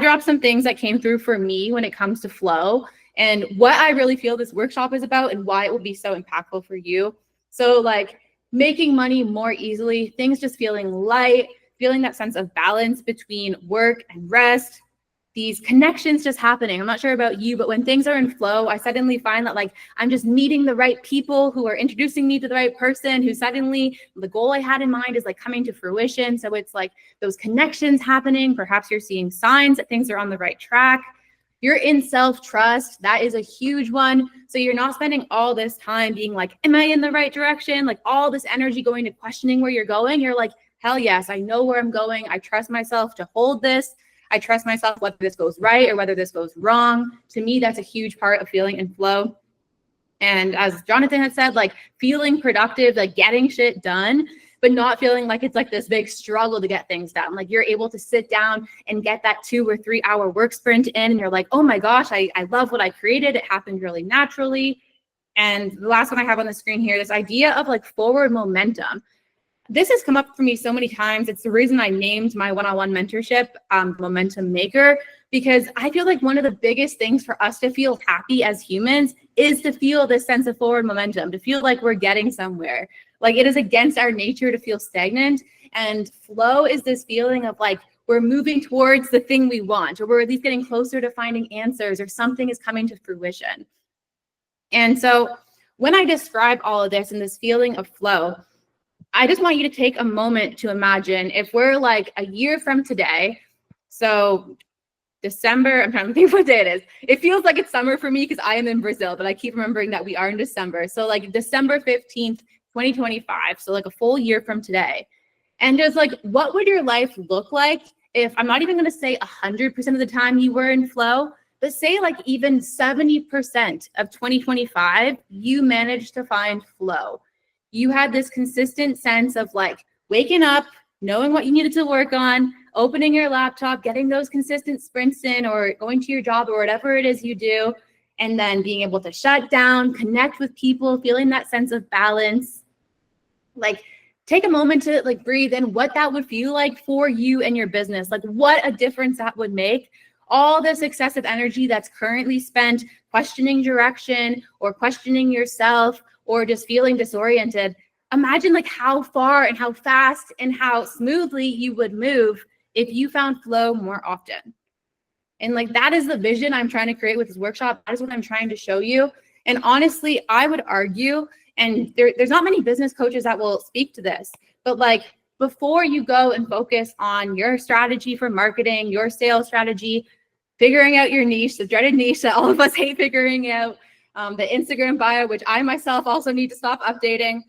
drop some things that came through for me when it comes to flow and what I really feel this workshop is about and why it will be so impactful for you. So like making money more easily, things just feeling light, feeling that sense of balance between work and rest, these connections just happening. I'm not sure about you, but when things are in flow, I suddenly find that like I'm just meeting the right people who are introducing me to the right person, who suddenly the goal I had in mind is like coming to fruition. So it's like those connections happening. Perhaps you're seeing signs that things are on the right track. You're in self-trust. That is a huge one. So you're not spending all this time being like, am I in the right direction? Like all this energy going to questioning where you're going. You're like, hell yes, I know where I'm going. I trust myself to hold this. I trust myself whether this goes right or whether this goes wrong. To me, that's a huge part of feeling in flow. And as Jonathan had said, like feeling productive, like getting shit done, but not feeling like it's like this big struggle to get things done. Like you're able to sit down and get that 2 or 3 hour work sprint in and you're like, oh my gosh, I love what I created. It happened really naturally. And the last one I have on the screen here, this idea of like forward momentum. This has come up for me so many times. It's the reason I named my one-on-one mentorship Momentum Maker, because I feel like one of the biggest things for us to feel happy as humans is to feel this sense of forward momentum, to feel like we're getting somewhere. Like it is against our nature to feel stagnant. And flow is this feeling of like we're moving towards the thing we want, or we're at least getting closer to finding answers, or something is coming to fruition. And so when I describe all of this and this feeling of flow, I just want you to take a moment to imagine if we're like a year from today. So December, I'm trying to think what day it is. It feels like it's summer for me because I am in Brazil, but I keep remembering that we are in December. So like December 15th, 2025. So like a full year from today. And just like, what would your life look like if, I'm not even going to say 100% of the time you were in flow, but say like even 70% of 2025, you managed to find flow. You had this consistent sense of like waking up, knowing what you needed to work on, opening your laptop, getting those consistent sprints in, or going to your job or whatever it is you do, and then being able to shut down, connect with people, feeling that sense of balance. Like take a moment to like breathe in what that would feel like for you and your business, like what a difference that would make. All this excessive energy that's currently spent questioning direction or questioning yourself or just feeling disoriented, imagine like how far and how fast and how smoothly you would move if you found flow more often. And like that is the vision I'm trying to create with this workshop. That is what I'm trying to show you. And honestly, I would argue, and there's not many business coaches that will speak to this, but like before you go and focus on your strategy for marketing, your sales strategy, figuring out your niche, the dreaded niche that all of us hate figuring out, the Instagram bio, which I myself also need to stop updating,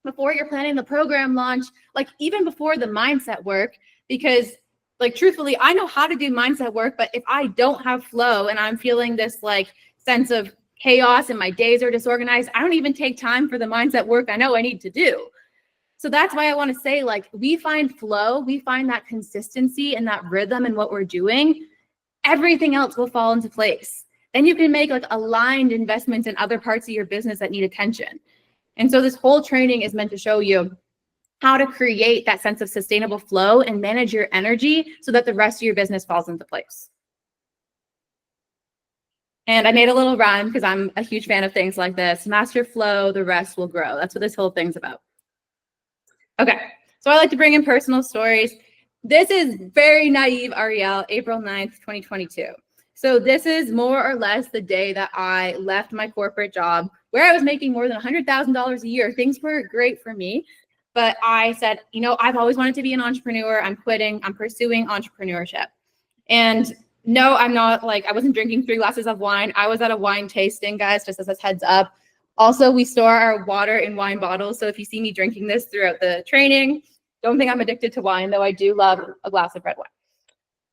before you're planning the program launch, like even before the mindset work, because like truthfully, I know how to do mindset work, but if I don't have flow and I'm feeling this like sense of chaos and my days are disorganized, I don't even take time for the mindset work I know I need to do. So that's why I want to say like we find flow, we find that consistency and that rhythm in what we're doing, everything else will fall into place. Then you can make like aligned investments in other parts of your business that need attention. And so this whole training is meant to show you how to create that sense of sustainable flow and manage your energy so that the rest of your business falls into place. And I made a little rhyme because I'm a huge fan of things like this. Master flow, the rest will grow. That's what this whole thing's about. Okay, so I like to bring in personal stories. This is very naive Ariel, April 9th, 2022. So this is more or less the day that I left my corporate job where I was making more than $100,000 a year. Things were great for me, but I said, you know, I've always wanted to be an entrepreneur. I'm quitting. I'm pursuing entrepreneurship. And no, I'm not like, I wasn't drinking 3 glasses of wine. I was at a wine tasting, guys, just as a heads up. Also, we store our water in wine bottles. So if you see me drinking this throughout the training, don't think I'm addicted to wine, though I do love a glass of red wine.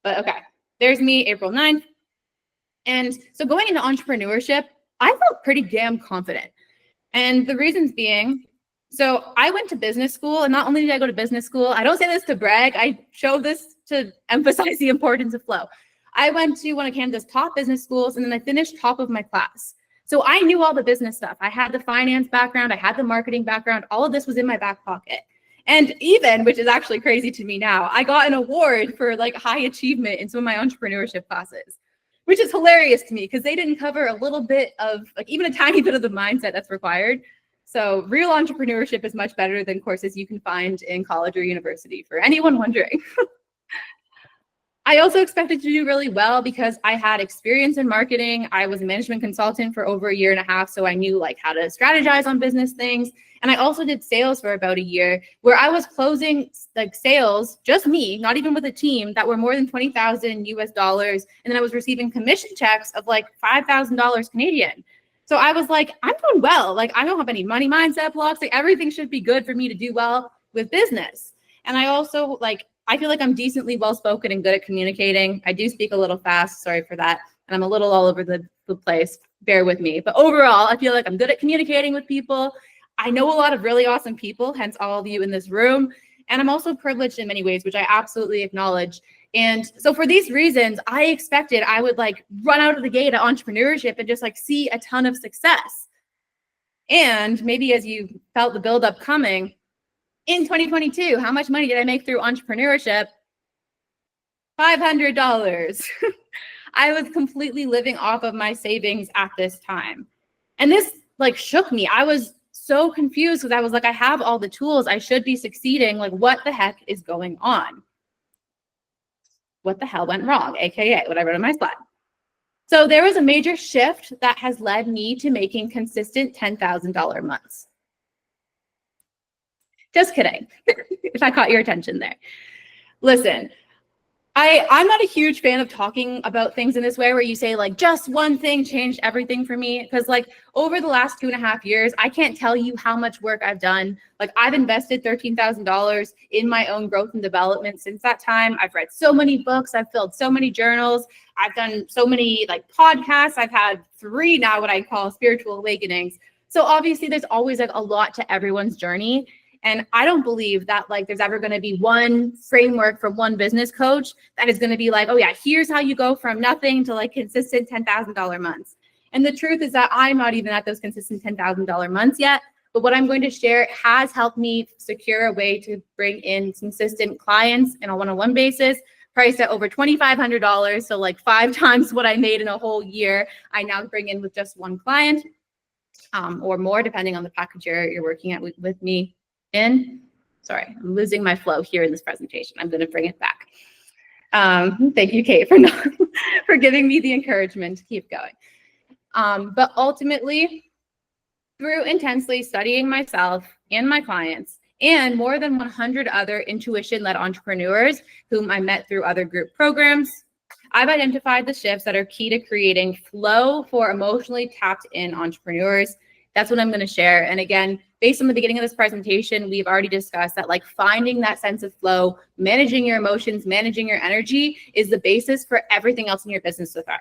But okay, there's me, April 9th. And so going into entrepreneurship, I felt pretty damn confident. And the reasons being, so I went to business school, and not only did I go to business school, I don't say this to brag, I show this to emphasize the importance of flow. I went to one of Canada's top business schools, and then I finished top of my class. So I knew all the business stuff. I had the finance background, I had the marketing background, all of this was in my back pocket. And even, which is actually crazy to me now, I got an award for like high achievement in some of my entrepreneurship classes, which is hilarious to me because they didn't cover a little bit of like even a tiny bit of the mindset that's required. So real entrepreneurship is much better than courses you can find in college or university, for anyone wondering. I also expected to do really well because I had experience in marketing. I was a management consultant for over a year and a half, so I knew like how to strategize on business things. And I also did sales for about a year where I was closing like sales, just me, not even with a team, that were more than 20,000 US dollars. And then I was receiving commission checks of like $5,000 Canadian. So I was like, I'm doing well. Like I don't have any money mindset blocks. Like everything should be good for me to do well with business. And I also I feel like I'm decently well-spoken and good at communicating. I do speak a little fast, sorry for that. And I'm a little all over the place, bear with me. But overall, I feel like I'm good at communicating with people. I know a lot of really awesome people, hence all of you in this room. And I'm also privileged in many ways, which I absolutely acknowledge. And so for these reasons, I expected I would like run out of the gate at entrepreneurship and just like see a ton of success. And maybe as you felt the buildup coming, in 2022, how much money did I make through entrepreneurship? $500. I was completely living off of my savings at this time. And this like shook me. I was so confused because I was like, I have all the tools. I should be succeeding. Like, what the heck is going on? What the hell went wrong? AKA what I wrote on my slide. So there was a major shift that has led me to making consistent $10,000 months. Just kidding, if I caught your attention there. Listen, I'm not a huge fan of talking about things in this way where you say like just one thing changed everything for me. Because like over the last 2.5 years, I can't tell you how much work I've done. Like I've invested $13,000 in my own growth and development since that time. I've read so many books. I've filled so many journals. I've done so many like podcasts. I've had 3 now what I call spiritual awakenings. So obviously there's always like a lot to everyone's journey. And I don't believe that like there's ever going to be one framework from one business coach that is going to be like, oh yeah, here's how you go from nothing to like consistent $10,000 months. And the truth is that I'm not even at those consistent $10,000 months yet. But what I'm going to share has helped me secure a way to bring in consistent clients in a one-on-one basis, priced at over $2,500. So like 5 times what I made in a whole year, I now bring in with just one client or more, depending on the package you're working at with me. Sorry, I'm losing my flow here in this presentation. I'm going to bring it back. Thank you, Kate, for giving me the encouragement to keep going. But ultimately, through intensely studying myself and my clients and more than 100 other intuition-led entrepreneurs whom I met through other group programs, I've identified the shifts that are key to creating flow for emotionally tapped in entrepreneurs. That's what I'm going to share. And again, based on the beginning of this presentation, we've already discussed that like finding that sense of flow, managing your emotions, managing your energy is the basis for everything else in your business to thrive.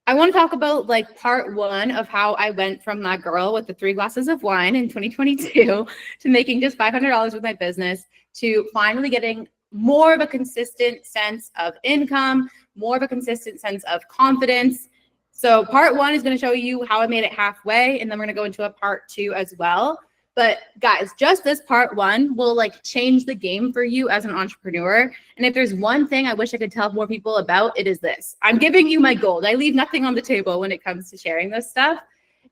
I want to talk about like part 1 of how I went from that girl with the 3 glasses of wine in 2022 to making just $500 with my business to finally getting more of a consistent sense of income, more of a consistent sense of confidence. So part 1 is going to show you how I made it halfway, and then we're going to go into a part 2 as well. But guys, just this part 1 will like change the game for you as an entrepreneur. And if there's one thing I wish I could tell more people about, it is this. I'm giving you my gold. I leave nothing on the table when it comes to sharing this stuff.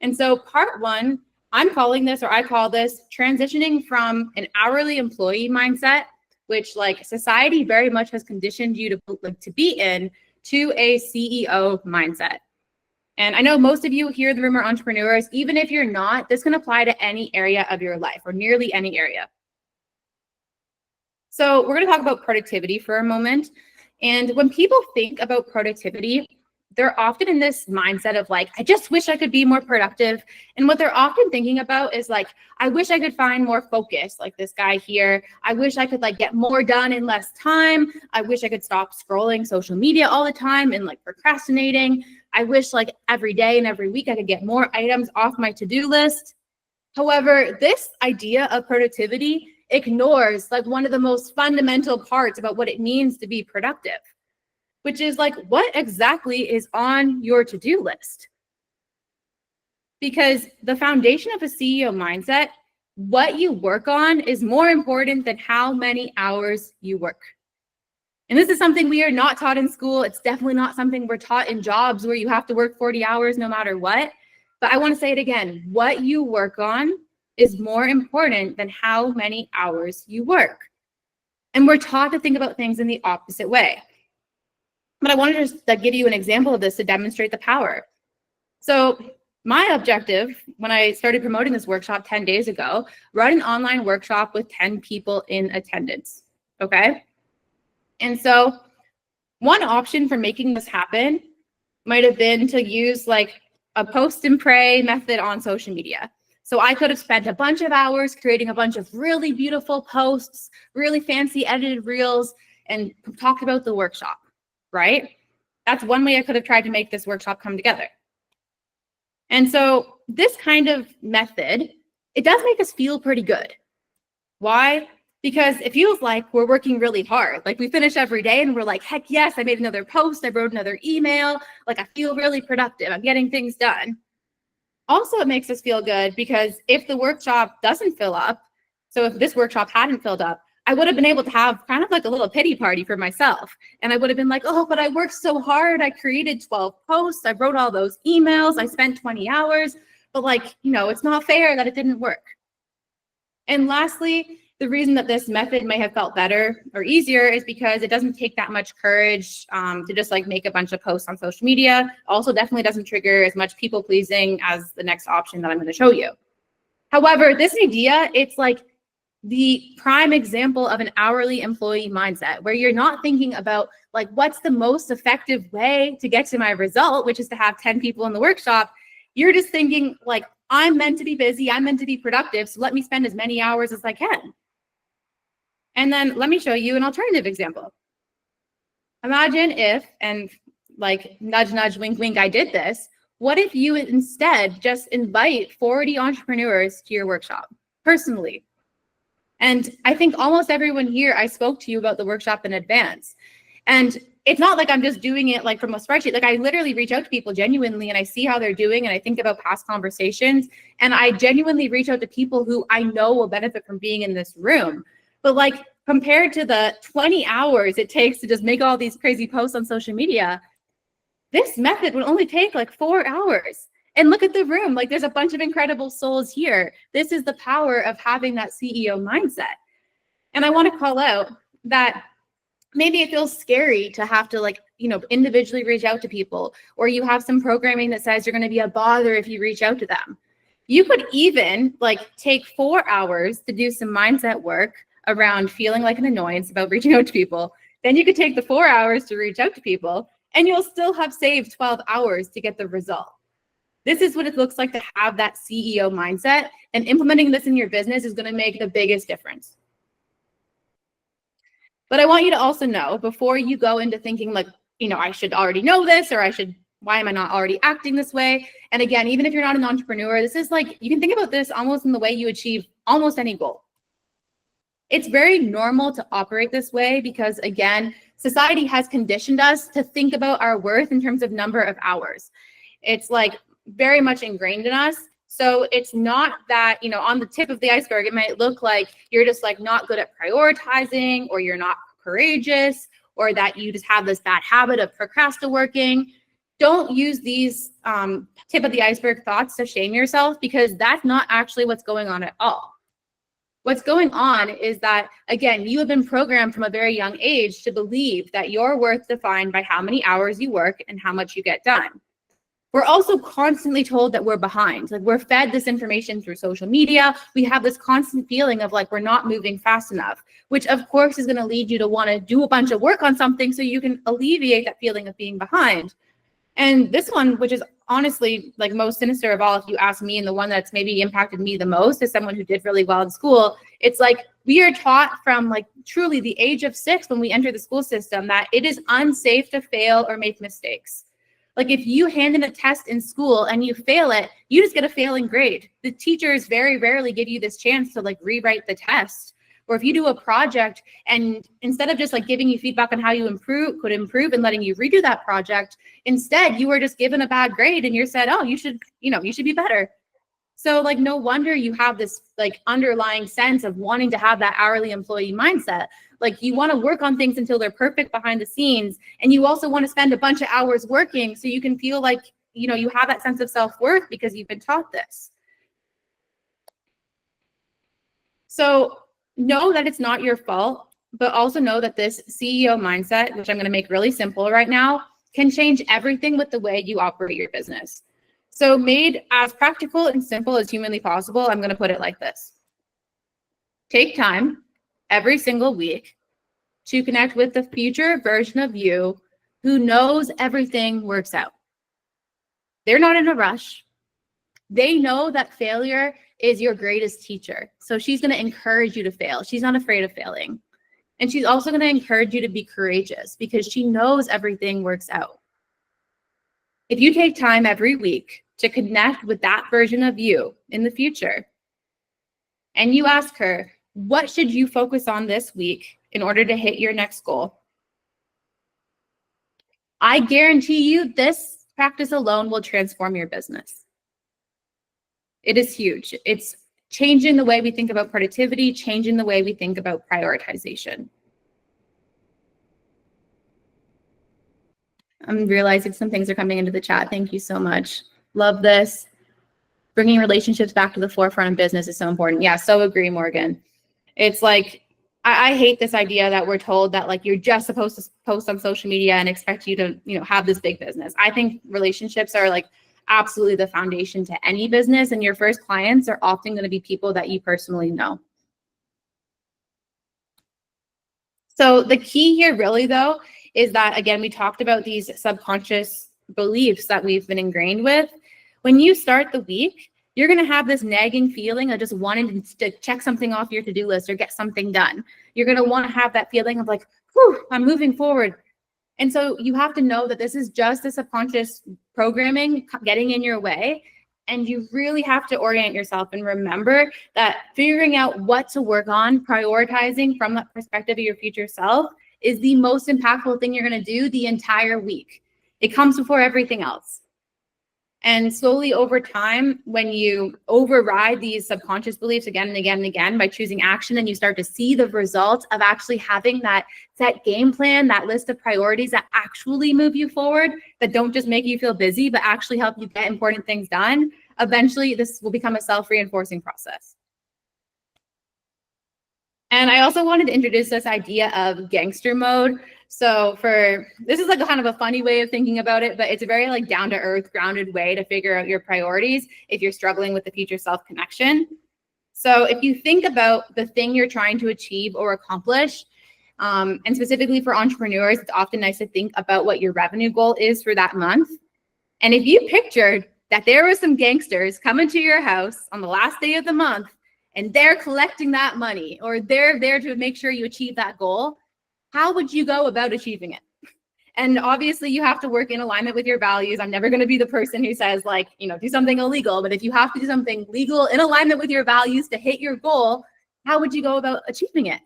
And so part 1, I'm calling this, or I call this, transitioning from an hourly employee mindset, which like society very much has conditioned you to be in, to a CEO mindset. And I know most of you here in the room are entrepreneurs. Even if you're not, this can apply to any area of your life or nearly any area. So we're going to talk about productivity for a moment. And when people think about productivity, they're often in this mindset of like, I just wish I could be more productive. And what they're often thinking about is like, I wish I could find more focus, like this guy here. I wish I could like get more done in less time. I wish I could stop scrolling social media all the time and like procrastinating. I wish like every day and every week I could get more items off my to-do list. However, this idea of productivity ignores like one of the most fundamental parts about what it means to be productive, which is like, what exactly is on your to-do list? Because the foundation of a CEO mindset what you work on is more important than how many hours you work. And this is something we are not taught in school. It's definitely not something we're taught in jobs where you have to work 40 hours no matter what. But I want to say it again, what you work on is more important than how many hours you work. And we're taught to think about things in the opposite way. But I wanted to just give you an example of this to demonstrate the power. So my objective when I started promoting this workshop 10 days ago, run an online workshop with 10 people in attendance, okay? And so one option for making this happen might have been to use like a post and pray method on social media. So I could have spent a bunch of hours creating a bunch of really beautiful posts, really fancy edited reels, and talked about the workshop, right? That's one way I could have tried to make this workshop come together. And so this kind of method, it does make us feel pretty good. Why? Because it feels like we're working really hard. Like we finish every day and we're like, heck yes, I made another post, I wrote another email. Like I feel really productive, I'm getting things done. Also, it makes us feel good because if the workshop doesn't fill up, so if this workshop hadn't filled up, I would have been able to have kind of like a little pity party for myself. And I would have been like, oh, but I worked so hard. I created 12 posts. I wrote all those emails. I spent 20 hours. But like, you know, it's not fair that it didn't work. And lastly, the reason that this method may have felt better or easier is because it doesn't take that much courage to just like make a bunch of posts on social media. Also definitely doesn't trigger as much people pleasing as the next option that I'm going to show you. However, this idea, it's like the prime example of an hourly employee mindset where you're not thinking about like, what's the most effective way to get to my result, which is to have 10 people in the workshop. You're just thinking like, I'm meant to be busy. I'm meant to be productive. So let me spend as many hours as I can. And then let me show you an alternative example. Imagine if, and like nudge, nudge, wink, wink, I did this. What if you instead just invite 40 entrepreneurs to your workshop personally? And I think almost everyone here, I spoke to you about the workshop in advance. And it's not like I'm just doing it like from a spreadsheet. Like I literally reach out to people genuinely and I see how they're doing and I think about past conversations. And I genuinely reach out to people who I know will benefit from being in this room. But like compared to the 20 hours it takes to just make all these crazy posts on social media, this method would only take like 4 hours. And look at the room, like there's a bunch of incredible souls here. This is the power of having that CEO mindset. And I want to call out that maybe it feels scary to have to like, you know, individually reach out to people, or you have some programming that says you're going to be a bother if you reach out to them. You could even like take 4 hours to do some mindset work around feeling like an annoyance about reaching out to people. Then you could take the 4 hours to reach out to people and you'll still have saved 12 hours to get the result. This is what it looks like to have that CEO mindset, and implementing this in your business is going to make the biggest difference. But I want you to also know before you go into thinking like, you know, I should already know this, or why am I not already acting this way? And again, even if you're not an entrepreneur, this is like, you can think about this almost in the way you achieve almost any goal. It's very normal to operate this way because again, society has conditioned us to think about our worth in terms of number of hours. It's like very much ingrained in us. So it's not that, you know, on the tip of the iceberg, it might look like you're just like not good at prioritizing, or you're not courageous, or that you just have this bad habit of procrastinating. Don't use these tip of the iceberg thoughts to shame yourself, because that's not actually what's going on at all. What's going on is that, again, you have been programmed from a very young age to believe that your worth is defined by how many hours you work and how much you get done. We're also constantly told that we're behind. Like we're fed this information through social media. We have this constant feeling of like we're not moving fast enough, which of course is going to lead you to want to do a bunch of work on something so you can alleviate that feeling of being behind. And this one, which is honestly like most sinister of all, if you ask me, and the one that's maybe impacted me the most as someone who did really well in school, it's like we are taught from like truly the age of 6 when we enter the school system that it is unsafe to fail or make mistakes. Like if you hand in a test in school and you fail it, you just get a failing grade. The teachers very rarely give you this chance to like rewrite the test. Or if you do a project and instead of just like giving you feedback on how you could improve and letting you redo that project, instead you were just given a bad grade and you're said, oh, you should be better. So like, no wonder you have this like underlying sense of wanting to have that hourly employee mindset. Like you want to work on things until they're perfect behind the scenes. And you also want to spend a bunch of hours working so you can feel like, you know, you have that sense of self-worth because you've been taught this. So know that it's not your fault, but also know that this CEO mindset, which I'm going to make really simple right now, can change everything with the way you operate your business. So made as practical and simple as humanly possible, I'm going to put it like this. Take time every single week to connect with the future version of you who knows everything works out. They're not in a rush. They know that failure is your greatest teacher. So she's going to encourage you to fail. She's not afraid of failing. And she's also going to encourage you to be courageous because she knows everything works out. If you take time every week to connect with that version of you in the future, and you ask her, what should you focus on this week in order to hit your next goal? I guarantee you this practice alone will transform your business. It is huge. It's changing the way we think about productivity, changing the way we think about prioritization. I'm realizing some things are coming into the chat. Thank you so much. Love this. Bringing relationships back to the forefront of business is so important. Yeah, so agree, Morgan. It's like, I hate this idea that we're told that like you're just supposed to post on social media and expect you to, you know, have this big business. I think relationships are like absolutely the foundation to any business, and your first clients are often going to be people that you personally know. So the key here really though is that, again, we talked about these subconscious beliefs that we've been ingrained with. When you start the week, you're going to have this nagging feeling of just wanting to check something off your to-do list or get something done. You're going to want to have that feeling of like, whew, I'm moving forward. And so you have to know that this is just the subconscious programming getting in your way. And you really have to orient yourself and remember that figuring out what to work on, prioritizing from that perspective of your future self is the most impactful thing you're going to do the entire week. It comes before everything else. And slowly over time, when you override these subconscious beliefs again and again and again by choosing action, and you start to see the results of actually having that set game plan, that list of priorities that actually move you forward, that don't just make you feel busy, but actually help you get important things done, eventually this will become a self-reinforcing process. And I also wanted to introduce this idea of gangster mode. So this is like a kind of a funny way of thinking about it, but it's a very like down to earth, grounded way to figure out your priorities if you're struggling with the future self connection. So if you think about the thing you're trying to achieve or accomplish, and specifically for entrepreneurs, it's often nice to think about what your revenue goal is for that month. And if you pictured that there were some gangsters coming to your house on the last day of the month, and they're collecting that money, or they're there to make sure you achieve that goal, how would you go about achieving it? And obviously you have to work in alignment with your values. I'm never going to be the person who says like, you know, do something illegal, but if you have to do something legal in alignment with your values to hit your goal, how would you go about achieving it?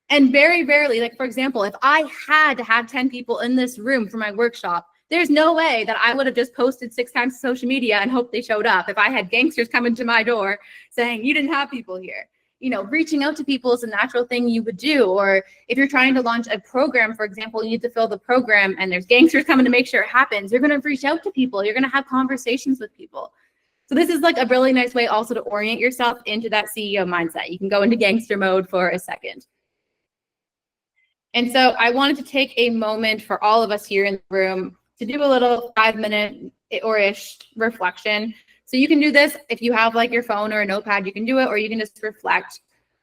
And very rarely, like for example, if I had to have 10 people in this room for my workshop, there's no way that I would have just posted 6 times to social media and hoped they showed up if I had gangsters coming to my door saying you didn't have people here. You know, reaching out to people is a natural thing you would do. Or if you're trying to launch a program, for example, you need to fill the program and there's gangsters coming to make sure it happens. You're going to reach out to people. You're going to have conversations with people. So this is like a really nice way also to orient yourself into that CEO mindset. You can go into gangster mode for a second. And so I wanted to take a moment for all of us here in the room to do a little 5-minute or ish reflection. So you can do this if you have like your phone or a notepad, you can do it, or you can just reflect.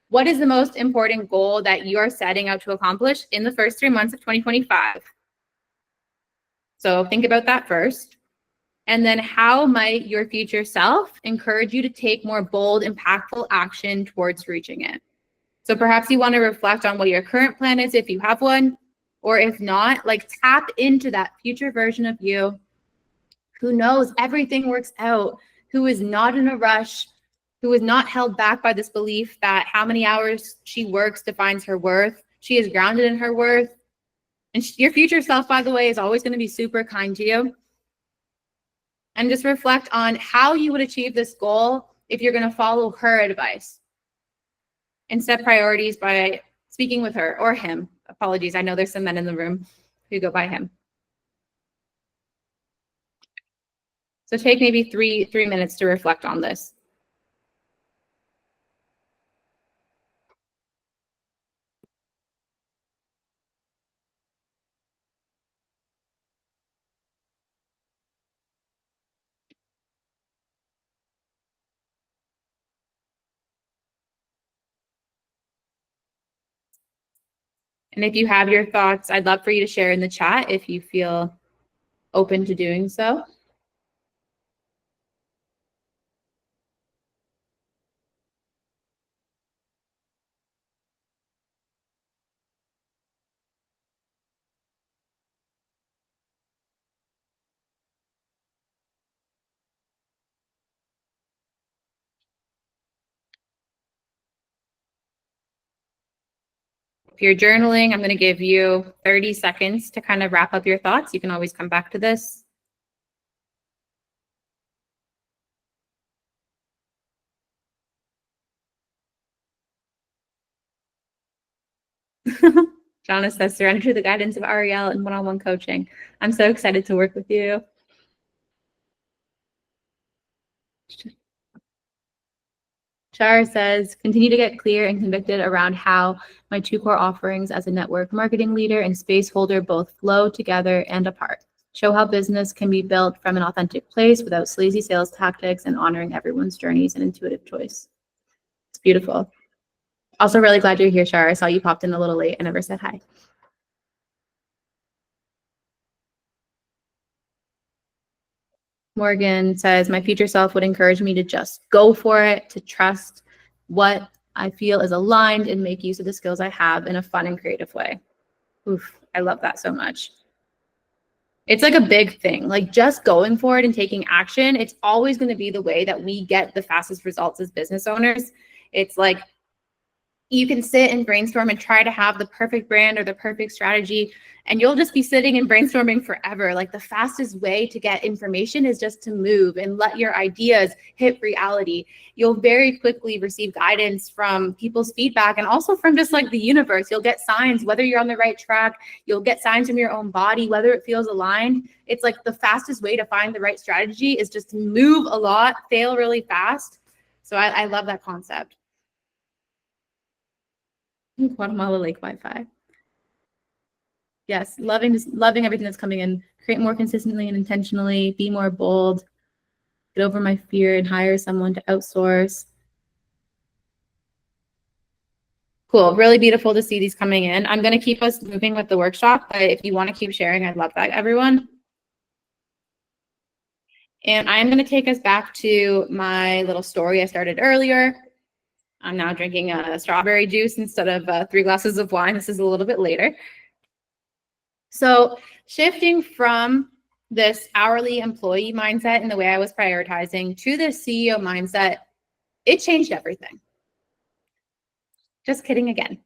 What is the most important goal that you are setting out to accomplish in the first 3 months of 2025? So think about that first. And then how might your future self encourage you to take more bold, impactful action towards reaching it? So perhaps you want to reflect on what your current plan is if you have one, or if not, like tap into that future version of you who knows everything works out, who is not in a rush, who is not held back by this belief that how many hours she works defines her worth. She is grounded in her worth. And your future self, by the way, is always going to be super kind to you. and just reflect on how you would achieve this goal if you're going to follow her advice and set priorities by speaking with her or him. Apologies, I know there's some men in the room who go by him. So take maybe three minutes to reflect on this. And if you have your thoughts, I'd love for you to share in the chat if you feel open to doing so. If you're journaling, I'm going to give you 30 seconds to kind of wrap up your thoughts. You can always come back to this. Jana says, surrender to the guidance of Ariel in one-on-one coaching. I'm so excited to work with you. Shar says, continue to get clear and convicted around how my two core offerings as a network marketing leader and space holder both flow together and apart. Show how business can be built from an authentic place without sleazy sales tactics and honoring everyone's journeys and intuitive choice. It's beautiful. Also really glad you're here, Shar. I saw you popped in a little late. I never said hi. Morgan says, my future self would encourage me to just go for it, to trust what I feel is aligned and make use of the skills I have in a fun and creative way. Oof, I love that so much. It's like a big thing, like just going for it and taking action. It's always going to be the way that we get the fastest results as business owners. It's like you can sit and brainstorm and try to have the perfect brand or the perfect strategy, and you'll just be sitting and brainstorming forever. Like the fastest way to get information is just to move and let your ideas hit reality. You'll very quickly receive guidance from people's feedback and also from just like the universe. You'll get signs whether you're on the right track. You'll get signs from your own body, whether it feels aligned. It's like the fastest way to find the right strategy is just to move a lot, fail really fast. So I love that concept. Guatemala Lake Wi-Fi. Yes, loving everything that's coming in. Create more consistently and intentionally. Be more bold. Get over my fear and hire someone to outsource. Cool. Really beautiful to see these coming in. I'm going to keep us moving with the workshop, but if you want to keep sharing, I'd love that, everyone. And I'm going to take us back to my little story I started earlier. I'm now drinking a strawberry juice instead of 3 glasses of wine. This is a little bit later. So shifting from this hourly employee mindset and the way I was prioritizing to this CEO mindset, it changed everything. Just kidding again.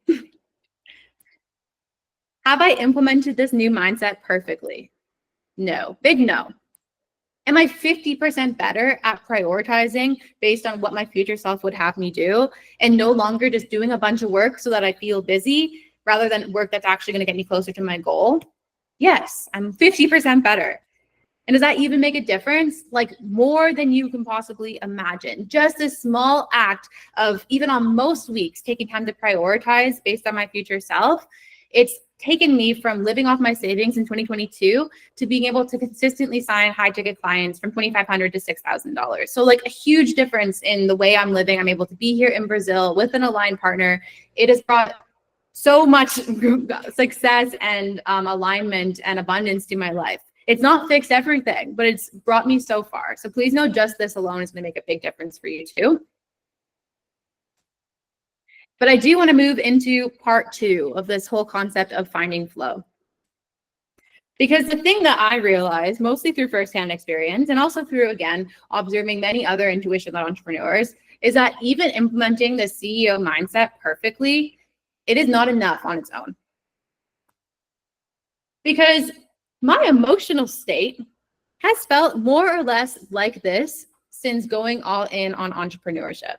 Have I implemented this new mindset perfectly? No, big no. Am I 50% better at prioritizing based on what my future self would have me do and no longer just doing a bunch of work so that I feel busy rather than work that's actually going to get me closer to my goal? Yes, I'm 50% better. And does that even make a difference? Like more than you can possibly imagine. Just a small act of, even on most weeks, taking time to prioritize based on my future self. It's taken me from living off my savings in 2022 to being able to consistently sign high ticket clients from $2,500 to $6,000. So like a huge difference in the way I'm living. I'm able to be here in Brazil with an aligned partner. It has brought so much success and alignment and abundance to my life. It's not fixed everything, but it's brought me so far. So please know just this alone is going to make a big difference for you too. But I do want to move into part 2 of this whole concept of finding flow. Because the thing that I realized, mostly through firsthand experience and also through, again, observing many other intuition-led entrepreneurs, is that even implementing the CEO mindset perfectly, it is not enough on its own. Because my emotional state has felt more or less like this since going all in on entrepreneurship.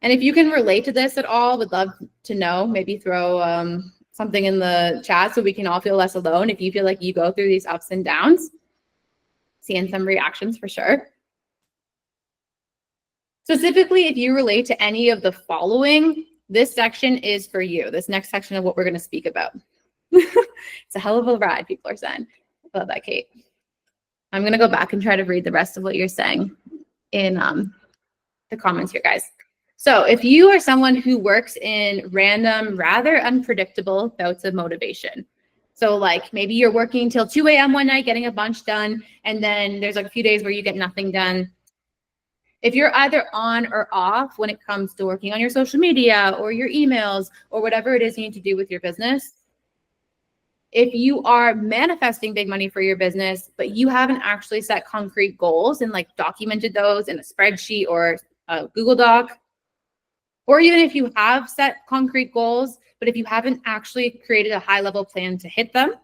And if you can relate to this at all, would love to know. Maybe throw something in the chat so we can all feel less alone if you feel like you go through these ups and downs. Seeing some reactions for sure. Specifically, if you relate to any of the following, this section is for you. This next section of what we're going to speak about. It's a hell of a ride, people are saying. I love that, Kate. I'm going to go back and try to read the rest of what you're saying in the comments here, guys. So if you are someone who works in random, rather unpredictable bouts of motivation, so like maybe you're working till 2 a.m. one night, getting a bunch done, and then there's like a few days where you get nothing done. If you're either on or off when it comes to working on your social media or your emails or whatever it is you need to do with your business, if you are manifesting big money for your business, but you haven't actually set concrete goals and like documented those in a spreadsheet or a Google Doc, or even if you have set concrete goals, but if you haven't actually created a high-level plan to hit them,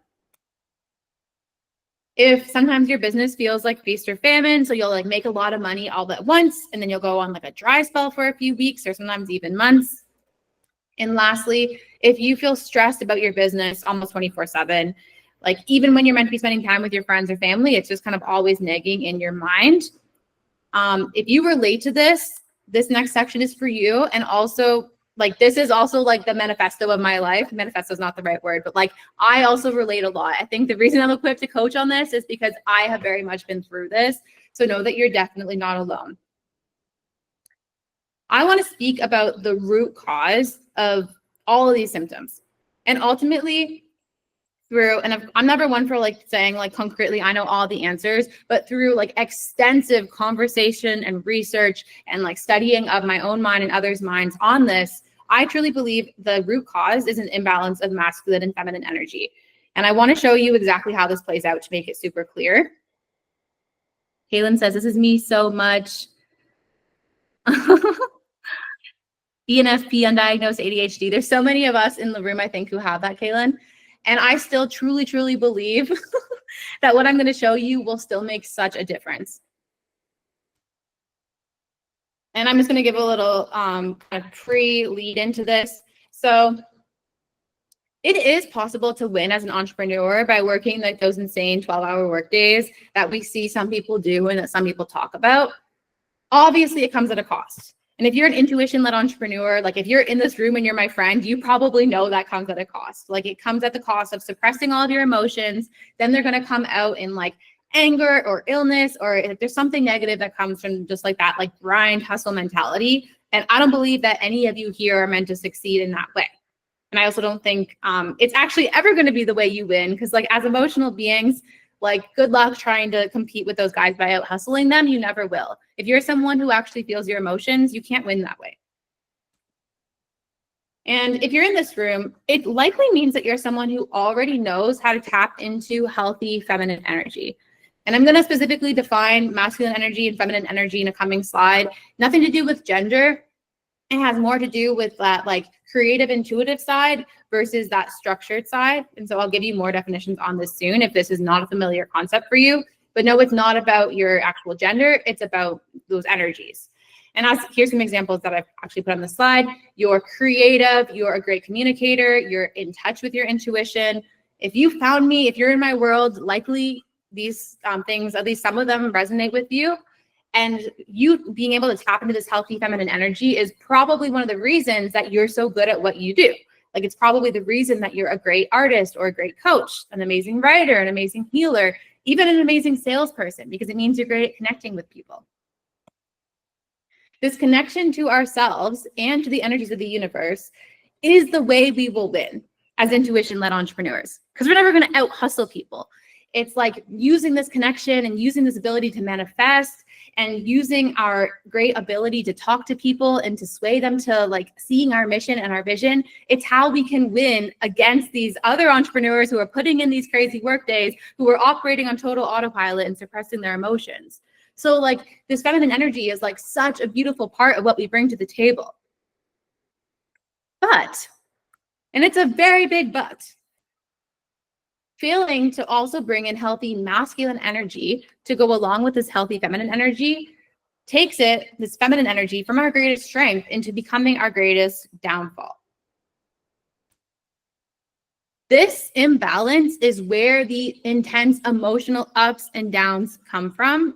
if sometimes your business feels like feast or famine, so you'll like make a lot of money all at once, and then you'll go on like a dry spell for a few weeks or sometimes even months. And lastly, if you feel stressed about your business almost 24/7, like even when you're meant to be spending time with your friends or family, it's just kind of always nagging in your mind. If you relate to this next section is for you. And also, like, this is also like the manifesto of my life. Manifesto is not the right word, but like, I also relate a lot. I think the reason I'm equipped to coach on this is because I have very much been through this. So know that you're definitely not alone. I want to speak about the root cause of all of these symptoms. And ultimately, and I'm never one for like saying like concretely, I know all the answers, but through like extensive conversation and research and like studying of my own mind and others' minds on this, I truly believe the root cause is an imbalance of masculine and feminine energy. And I want to show you exactly how this plays out to make it super clear. Kaylin says, this is me so much. ENFP, undiagnosed ADHD. There's so many of us in the room, I think, who have that, Kaylin. And I still truly, truly believe that what I'm going to show you will still make such a difference. And I'm just going to give a little pre-lead into this. So it is possible to win as an entrepreneur by working like those insane 12-hour workdays that we see some people do and that some people talk about. Obviously, it comes at a cost. And if you're an intuition-led entrepreneur, like if you're in this room and you're my friend, you probably know that comes at a cost. Like it comes at the cost of suppressing all of your emotions. Then they're going to come out in like anger or illness, or if there's something negative that comes from just like that, like grind hustle mentality. And I don't believe that any of you here are meant to succeed in that way. And I also don't think it's actually ever going to be the way you win, because like as emotional beings, like good luck trying to compete with those guys by out hustling them. You never will. If you're someone who actually feels your emotions, you can't win that way. And if you're in this room, it likely means that you're someone who already knows how to tap into healthy feminine energy. And I'm going to specifically define masculine energy and feminine energy in a coming slide. Nothing to do with gender. It has more to do with that like creative, intuitive side versus that structured side. And so I'll give you more definitions on this soon if this is not a familiar concept for you. But no, it's not about your actual gender. It's about those energies. And here's some examples that I've actually put on the slide. You're creative. You're a great communicator. You're in touch with your intuition. If you found me, if you're in my world, likely these things, at least some of them resonate with you. And you being able to tap into this healthy feminine energy is probably one of the reasons that you're so good at what you do. Like it's probably the reason that you're a great artist or a great coach, an amazing writer, an amazing healer, even an amazing salesperson, because it means you're great at connecting with people. This connection to ourselves and to the energies of the universe is the way we will win as intuition-led entrepreneurs, because we're never going to out-hustle people. It's like using this connection and using this ability to manifest and using our great ability to talk to people and to sway them to like seeing our mission and our vision. It's how we can win against these other entrepreneurs who are putting in these crazy work days, who are operating on total autopilot and suppressing their emotions. So like this feminine energy is like such a beautiful part of what we bring to the table. But, and it's a very big but, failing to also bring in healthy masculine energy to go along with this healthy feminine energy takes this feminine energy from our greatest strength into becoming our greatest downfall. This imbalance is where the intense emotional ups and downs come from.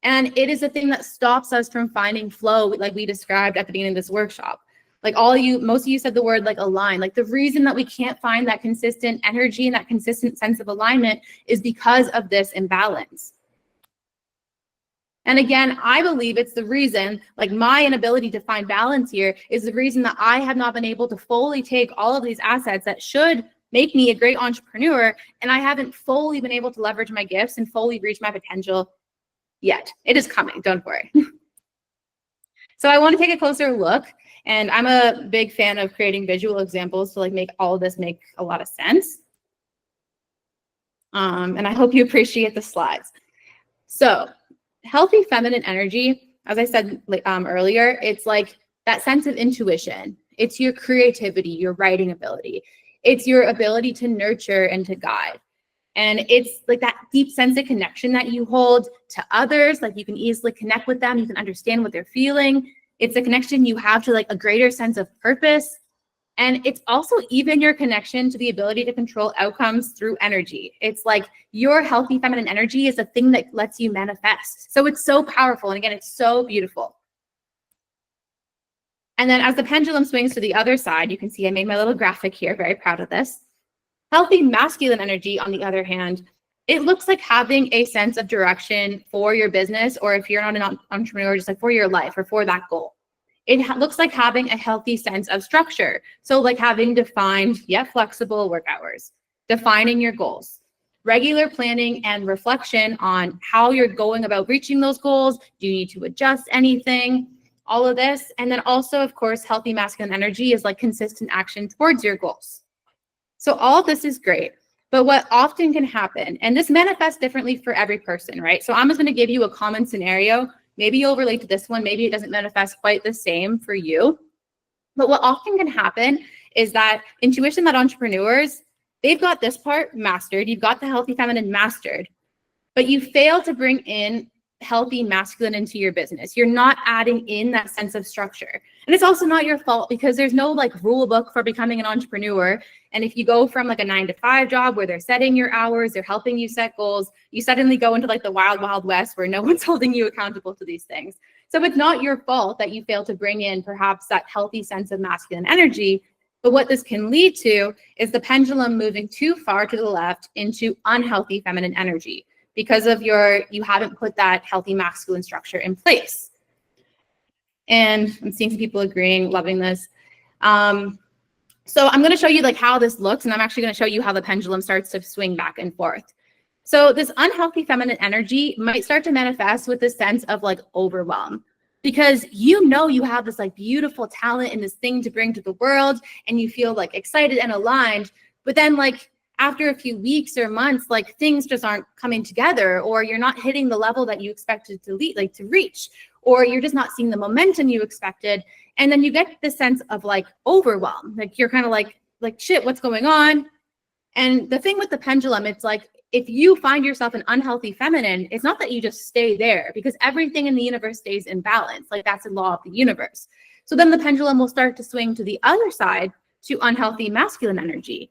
And it is the thing that stops us from finding flow, like we described at the beginning of this workshop. Like most of you said the word like align. Like the reason that we can't find that consistent energy and that consistent sense of alignment is because of this imbalance. And again, I believe it's the reason, like my inability to find balance here is the reason that I have not been able to fully take all of these assets that should make me a great entrepreneur, and I haven't fully been able to leverage my gifts and fully reach my potential yet. It is coming, don't worry. So I want to take a closer look, and I'm a big fan of creating visual examples to like make all of this make a lot of sense. And I hope you appreciate the slides. So healthy feminine energy, as I said earlier, it's like that sense of intuition. It's your creativity, your writing ability. It's your ability to nurture and to guide. And it's like that deep sense of connection that you hold to others. Like you can easily connect with them. You can understand what they're feeling. It's a connection you have to like a greater sense of purpose. And it's also even your connection to the ability to control outcomes through energy. It's like your healthy feminine energy is a thing that lets you manifest. So it's so powerful. And again, it's so beautiful. And then as the pendulum swings to the other side, you can see I made my little graphic here, very proud of this. Healthy masculine energy, on the other hand, it looks like having a sense of direction for your business, or if you're not an entrepreneur, just like for your life or for that goal. It looks like having a healthy sense of structure. So like having defined yet flexible work hours, defining your goals, regular planning and reflection on how you're going about reaching those goals. Do you need to adjust anything? All of this. And then also, of course, healthy masculine energy is like consistent action towards your goals. So all of this is great. But what often can happen, and this manifests differently for every person, right? So I'm just going to give you a common scenario. Maybe you'll relate to this one. Maybe it doesn't manifest quite the same for you. But what often can happen is that intuition-led entrepreneurs, they've got this part mastered. You've got the healthy feminine mastered, but you fail to bring in healthy masculine into your business. You're not adding in that sense of structure. And it's also not your fault because there's no like rule book for becoming an entrepreneur. And if you go from like a 9-to-5 job where they're setting your hours, they're helping you set goals, you suddenly go into like the wild, wild west where no one's holding you accountable to these things. So it's not your fault that you fail to bring in perhaps that healthy sense of masculine energy. But what this can lead to is the pendulum moving too far to the left into unhealthy feminine energy, because of you haven't put that healthy masculine structure in place. And I'm seeing some people agreeing, loving this. So I'm going to show you like how this looks, and I'm actually going to show you how the pendulum starts to swing back and forth. So this unhealthy feminine energy might start to manifest with this sense of like overwhelm, because you have this like beautiful talent and this thing to bring to the world, and you feel like excited and aligned, but then like after a few weeks or months, like things just aren't coming together, or you're not hitting the level that you expected to reach, or you're just not seeing the momentum you expected. And then you get this sense of like overwhelm, like you're kind of like shit, what's going on? And the thing with the pendulum, it's like, if you find yourself an unhealthy feminine, it's not that you just stay there, because everything in the universe stays in balance. Like that's a law of the universe. So then the pendulum will start to swing to the other side, to unhealthy masculine energy.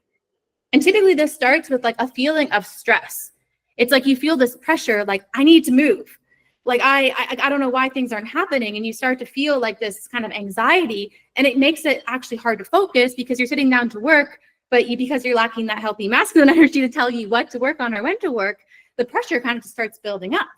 And typically this starts with like a feeling of stress. It's like you feel this pressure, like I need to move. Like I don't know why things aren't happening. And you start to feel like this kind of anxiety, and it makes it actually hard to focus because you're sitting down to work, but because you're lacking that healthy masculine energy to tell you what to work on or when to work, the pressure kind of just starts building up.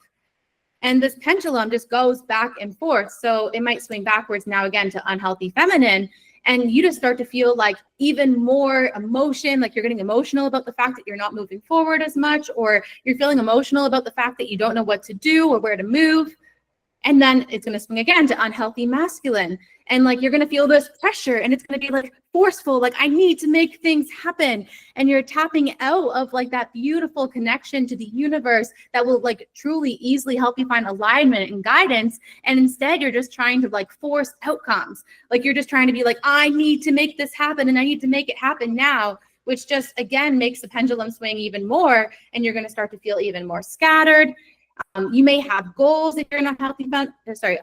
And this pendulum just goes back and forth. So it might swing backwards now again to unhealthy feminine. And you just start to feel like even more emotion, like you're getting emotional about the fact that you're not moving forward as much, or you're feeling emotional about the fact that you don't know what to do or where to move. And then it's going to swing again to unhealthy masculine. And like, you're going to feel this pressure, and it's going to be like forceful, like I need to make things happen. And you're tapping out of like that beautiful connection to the universe that will like truly easily help you find alignment and guidance. And instead you're just trying to like force outcomes. Like you're just trying to be like, I need to make this happen, and I need to make it happen now, which just, again, makes the pendulum swing even more, and you're going to start to feel even more scattered. You may have goals if you're an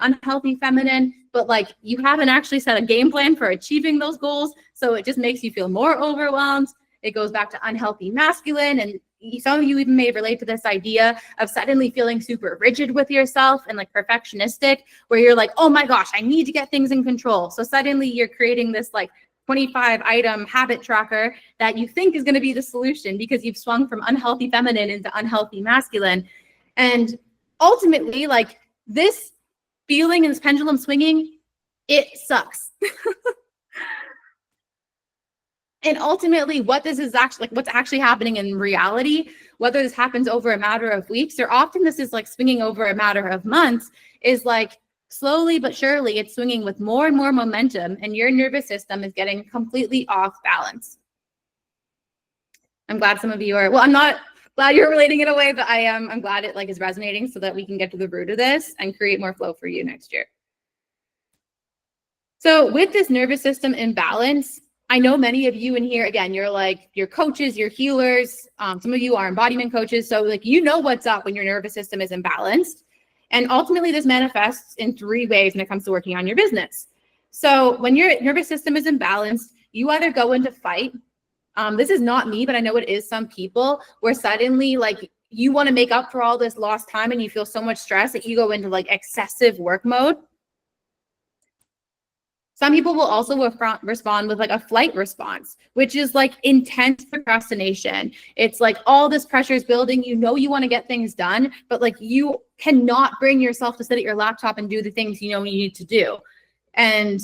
unhealthy feminine, but like you haven't actually set a game plan for achieving those goals. So it just makes you feel more overwhelmed. It goes back to unhealthy masculine. And some of you even may relate to this idea of suddenly feeling super rigid with yourself and like perfectionistic, where you're like, oh my gosh, I need to get things in control. So suddenly you're creating this like 25 item habit tracker that you think is going to be the solution because you've swung from unhealthy feminine into unhealthy masculine. And ultimately, like this feeling and this pendulum swinging, it sucks. And ultimately, what this is actually like, what's actually happening in reality, whether this happens over a matter of weeks or often this is like swinging over a matter of months, is like slowly but surely it's swinging with more and more momentum, and your nervous system is getting completely off balance. I'm glad some of you are, well, I'm not glad you're relating in a way, but I'm glad it like is resonating so that we can get to the root of this and create more flow for you next year. So with this nervous system imbalance, I know many of you in here, again, you're like, you're coaches, you're healers. Some of you are embodiment coaches. So like, you know what's up when your nervous system is imbalanced. And ultimately this manifests in 3 ways when it comes to working on your business. So when your nervous system is imbalanced, you either go into fight. This is not me, but I know it is some people, where suddenly like you want to make up for all this lost time and you feel so much stress that you go into like excessive work mode. Some people will also respond with like a flight response, which is like intense procrastination. It's like all this pressure is building. You know you want to get things done, but like you cannot bring yourself to sit at your laptop and do the things you know you need to do. And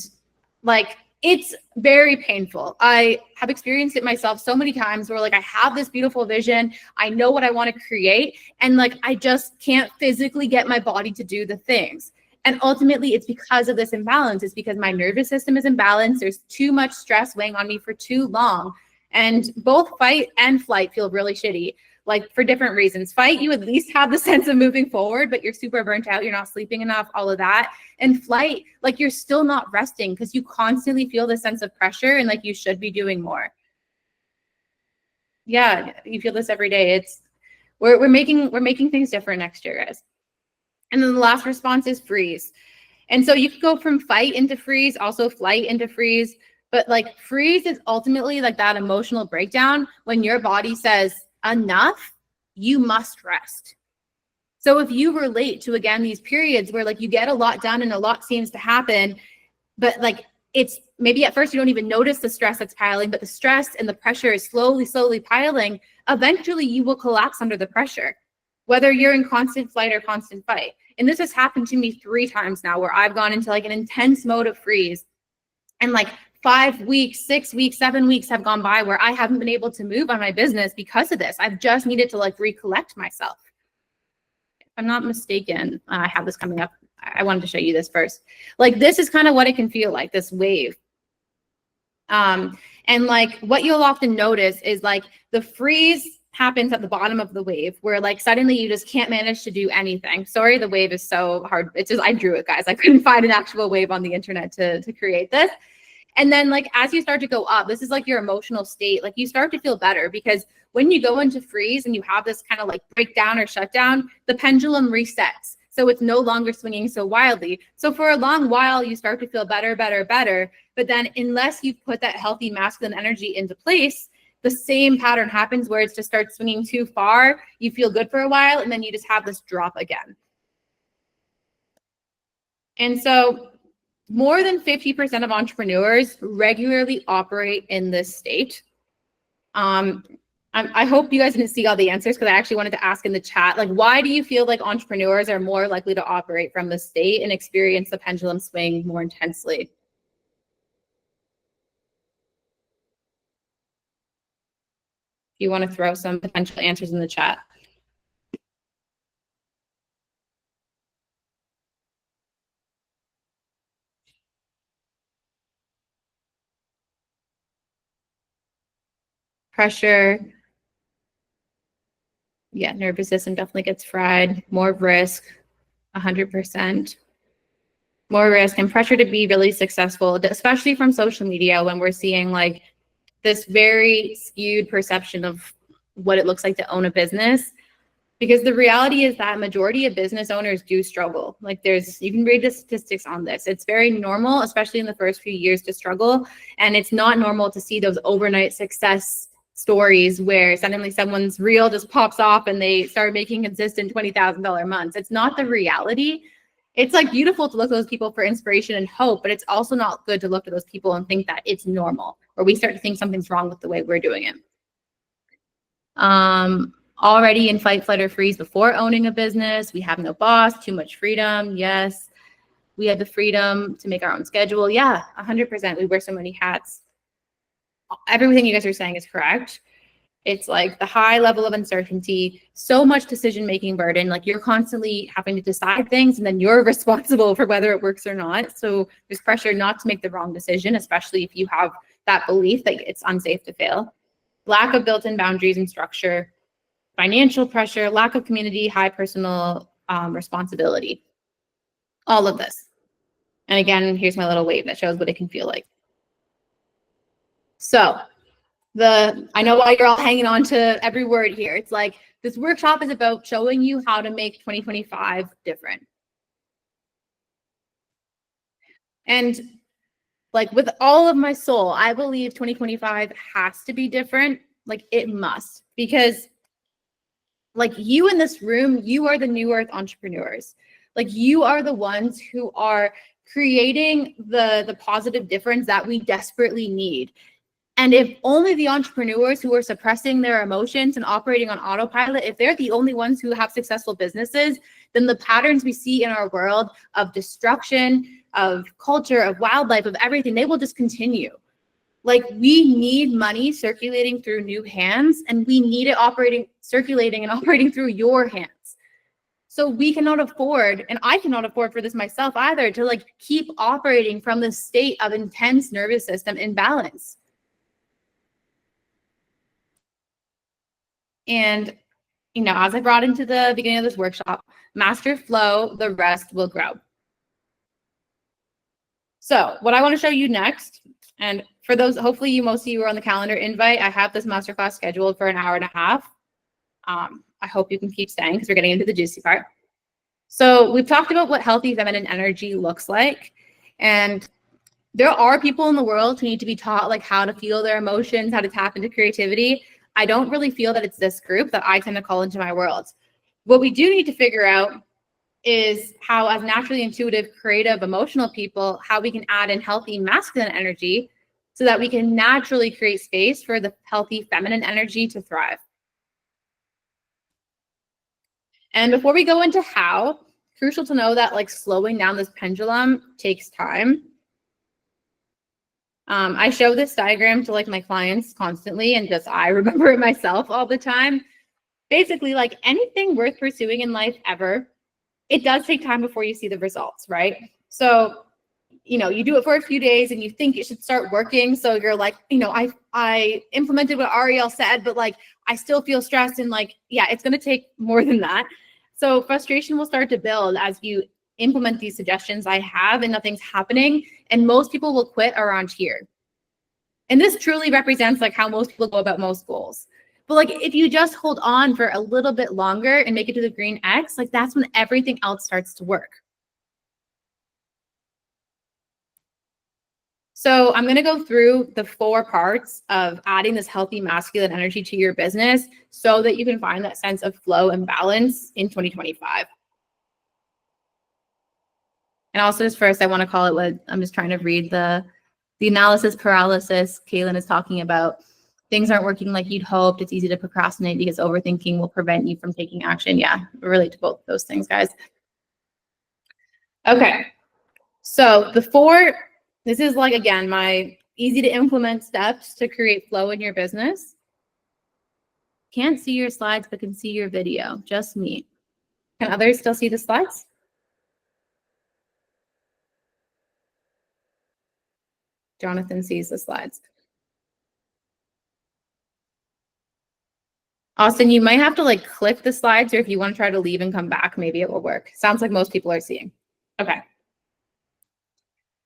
like it's very painful. I have experienced it myself so many times where like I have this beautiful vision. I know what I want to create, and like I just can't physically get my body to do the things. And ultimately, it's because of this imbalance. It's because my nervous system is imbalanced. There's too much stress weighing on me for too long. And both fight and flight feel really shitty, like for different reasons. Fight, you at least have the sense of moving forward, but you're super burnt out. You're not sleeping enough, all of that. And flight, like you're still not resting because you constantly feel the sense of pressure and like you should be doing more. Yeah, you feel this every day. We're making things different next year, guys. And then the last response is freeze. And so you can go from fight into freeze, also flight into freeze. But like freeze is ultimately like that emotional breakdown when your body says, enough, you must rest. So if you relate to, again, these periods where like you get a lot done and a lot seems to happen, but like it's maybe at first you don't even notice the stress that's piling, but the stress and the pressure is slowly piling, eventually you will collapse under the pressure, whether you're in constant flight or constant fight. And this has happened to me 3 times now where I've gone into like an intense mode of freeze. And like 5 weeks, 6 weeks, 7 weeks have gone by where I haven't been able to move on my business because of this. I've just needed to like recollect myself. If I'm not mistaken, I have this coming up. I wanted to show you this first. Like this is kind of what it can feel like, this wave. And like what you'll often notice is like the freeze happens at the bottom of the wave where like suddenly you just can't manage to do anything. Sorry, the wave is so hard. It's just, I drew it, guys. I couldn't find an actual wave on the internet to create this. And then like, as you start to go up, this is like your emotional state. Like you start to feel better because when you go into freeze and you have this kind of like breakdown or shutdown, the pendulum resets. So it's no longer swinging so wildly. So for a long while, you start to feel better. But then unless you put that healthy masculine energy into place, the same pattern happens where it just starts swinging too far. You feel good for a while, and then you just have this drop again. And so more than 50% of entrepreneurs regularly operate in this state. I hope you guys didn't see all the answers because I actually wanted to ask in the chat, like, why do you feel like entrepreneurs are more likely to operate from this state and experience the pendulum swing more intensely? You want to throw some potential answers in the chat. Pressure. Yeah, nervous system definitely gets fried. More risk, 100%. More risk and pressure to be really successful, especially from social media when we're seeing like this very skewed perception of what it looks like to own a business. Because the reality is that majority of business owners do struggle. Like you can read the statistics on this. It's very normal, especially in the first few years, to struggle. And it's not normal to see those overnight success stories where suddenly someone's reel just pops off and they start making consistent $20,000 months. It's not the reality. It's like beautiful to look at those people for inspiration and hope, but it's also not good to look at those people and think that it's normal, or we start to think something's wrong with the way we're doing it. Already in fight, flight, or freeze before owning a business. We have no boss, too much freedom. Yes. We have the freedom to make our own schedule. Yeah, 100%. We wear so many hats. Everything you guys are saying is correct. It's like the high level of uncertainty, so much decision-making burden. Like you're constantly having to decide things and then you're responsible for whether it works or not. So there's pressure not to make the wrong decision, especially if you have that belief that it's unsafe to fail. Lack of built-in boundaries and structure. Financial pressure, lack of community, high personal responsibility. All of this. And again, here's my little wave that shows what it can feel like. So I know why you're all hanging on to every word here. It's like this workshop is about showing you how to make 2025 different. And like with all of my soul, I believe 2025 has to be different. Like it must, because like you in this room, you are the New Earth entrepreneurs. Like you are the ones who are creating the positive difference that we desperately need. And if only the entrepreneurs who are suppressing their emotions and operating on autopilot, if they're the only ones who have successful businesses, then the patterns we see in our world of destruction, of culture, of wildlife, of everything, they will just continue. Like we need money circulating through new hands, and we need it circulating and operating through your hands. So we cannot afford, and I cannot afford for this myself either, to like keep operating from this state of intense nervous system imbalance. And, you know, as I brought into the beginning of this workshop, master flow, the rest will grow. So what I want to show you next, and for those, hopefully most of you are on the calendar invite, I have this masterclass scheduled for an hour and a half. I hope you can keep staying because we're getting into the juicy part. So we've talked about what healthy feminine energy looks like. And there are people in the world who need to be taught like how to feel their emotions, how to tap into creativity. I don't really feel that it's this group that I tend to call into my world. What we do need to figure out is how, as naturally intuitive, creative, emotional people, how we can add in healthy masculine energy so that we can naturally create space for the healthy feminine energy to thrive. And before we go into how, crucial to know that like slowing down this pendulum takes time. I show this diagram to like my clients constantly, and just I remember it myself all the time. Basically, like anything worth pursuing in life ever, it does take time before you see the results, right? So, you know, you do it for a few days and you think it should start working. So you're like, you know, I implemented what Ariel said, but like, I still feel stressed, and like, yeah, it's going to take more than that. So frustration will start to build as you implement these suggestions I have and nothing's happening. And most people will quit around here. And this truly represents like how most people go about most goals. But like if you just hold on for a little bit longer and make it to the green X, like that's when everything else starts to work. So I'm going to go through the 4 parts of adding this healthy masculine energy to your business so that you can find that sense of flow and balance in 2025. And also just first, I want to call it what I'm just trying to read the analysis paralysis Kaylin is talking about. Things aren't working like you'd hoped. It's easy to procrastinate because overthinking will prevent you from taking action. Yeah, relate to both of those things, guys. Okay, so the 4, this is like, again, my easy to implement steps to create flow in your business. Can't see your slides, but can see your video. Just me. Can others still see the slides? Jonathan sees the slides. Austin, you might have to like click the slides, or if you want to try to leave and come back, maybe it will work. Sounds like most people are seeing. Okay.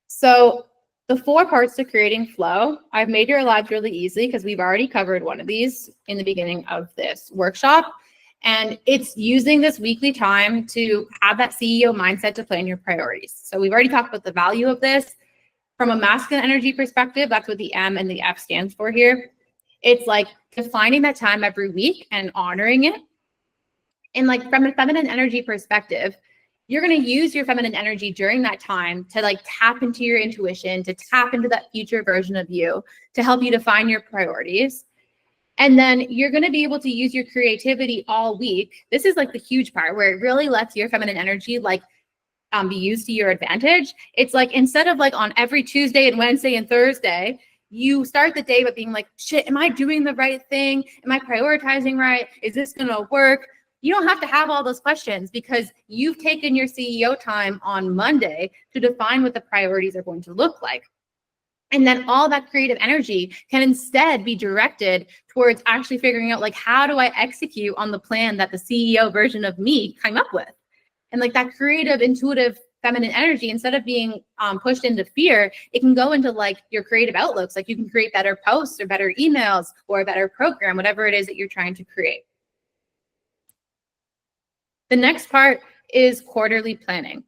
So The 4 parts to creating flow, I've made your lives really easy because we've already covered one of these in the beginning of this workshop. And it's using this weekly time to have that CEO mindset to plan your priorities. So we've already talked about the value of this. From a masculine energy perspective, that's what the M and the F stands for here. It's like defining that time every week and honoring it. And like from a feminine energy perspective, you're going to use your feminine energy during that time to like tap into your intuition, to tap into that future version of you, to help you define your priorities. And then you're going to be able to use your creativity all week. This is like the huge part where it really lets your feminine energy like be used to your advantage. It's like instead of like on every Tuesday and Wednesday and Thursday, you start the day by being like, shit, am I doing the right thing? Am I prioritizing right? Is this going to work? You don't have to have all those questions because you've taken your CEO time on Monday to define what the priorities are going to look like. And then all that creative energy can instead be directed towards actually figuring out like, how do I execute on the plan that the CEO version of me came up with? And like that creative, intuitive, feminine energy, instead of being pushed into fear, it can go into like your creative outlooks. Like you can create better posts or better emails or a better program, whatever it is that you're trying to create. The next part is quarterly planning.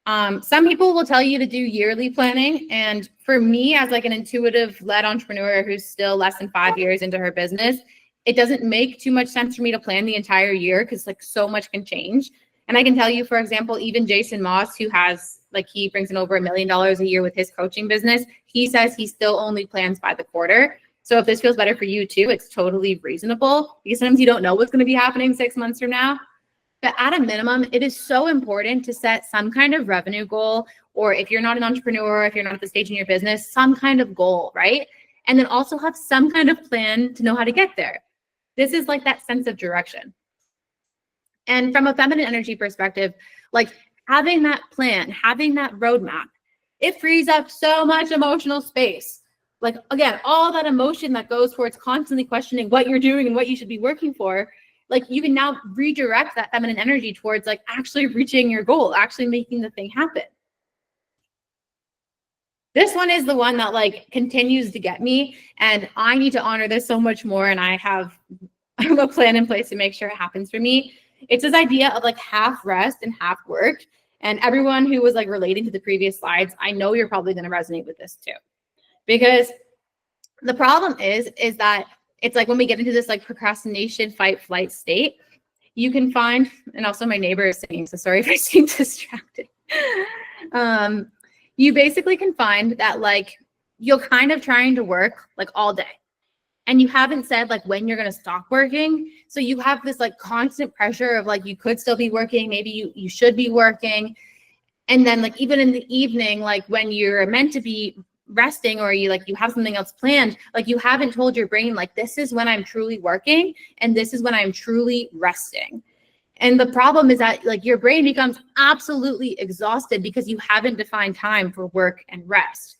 Some people will tell you to do yearly planning. And for me, as like an intuitive led entrepreneur who's still less than 5 years into her business, it doesn't make too much sense for me to plan the entire year because like so much can change. And I can tell you, for example, even Jason Moss, who has like, he brings in over $1 million a year with his coaching business. He says he still only plans by the quarter. So if this feels better for you too, it's totally reasonable because sometimes you don't know what's going to be happening 6 months from now. But at a minimum, it is so important to set some kind of revenue goal, or if you're not an entrepreneur, if you're not at the stage in your business, some kind of goal, right? And then also have some kind of plan to know how to get there. This is like that sense of direction. And from a feminine energy perspective, like having that plan, having that roadmap, it frees up so much emotional space. Like, again, all that emotion that goes towards constantly questioning what you're doing and what you should be working for, like you can now redirect that feminine energy towards like actually reaching your goal, actually making the thing happen. This one is the one that like continues to get me, and I need to honor this so much more. And I have a plan in place to make sure it happens for me. It's this idea of like half rest and half work. And everyone who was like relating to the previous slides, I know you're probably going to resonate with this too, because the problem is that it's like when we get into this like procrastination, fight, flight state, you can find, and also my neighbor is singing, so sorry if I seem distracted. You basically can find that like you're kind of trying to work like all day, and you haven't said like when you're going to stop working. So you have this like constant pressure of like you could still be working, maybe you should be working. And then like even in the evening, like when you're meant to be resting or you have something else planned, like you haven't told your brain like this is when I'm truly working and this is when I'm truly resting. And the problem is that like your brain becomes absolutely exhausted because you haven't defined time for work and rest.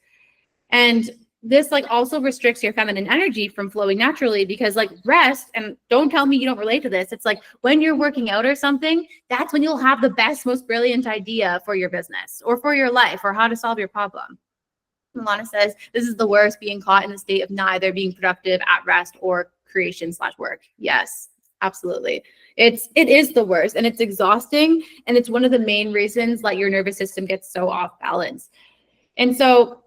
And this like also restricts your feminine energy from flowing naturally, because like rest, and don't tell me you don't relate to this, it's like when you're working out or something, that's when you'll have the best, most brilliant idea for your business or for your life or how to solve your problem. Milana says, this is the worst, being caught in the state of neither being productive at rest or creation/work. Yes, absolutely. It is the worst, and it's exhausting. And it's one of the main reasons that your nervous system gets so off balance. And so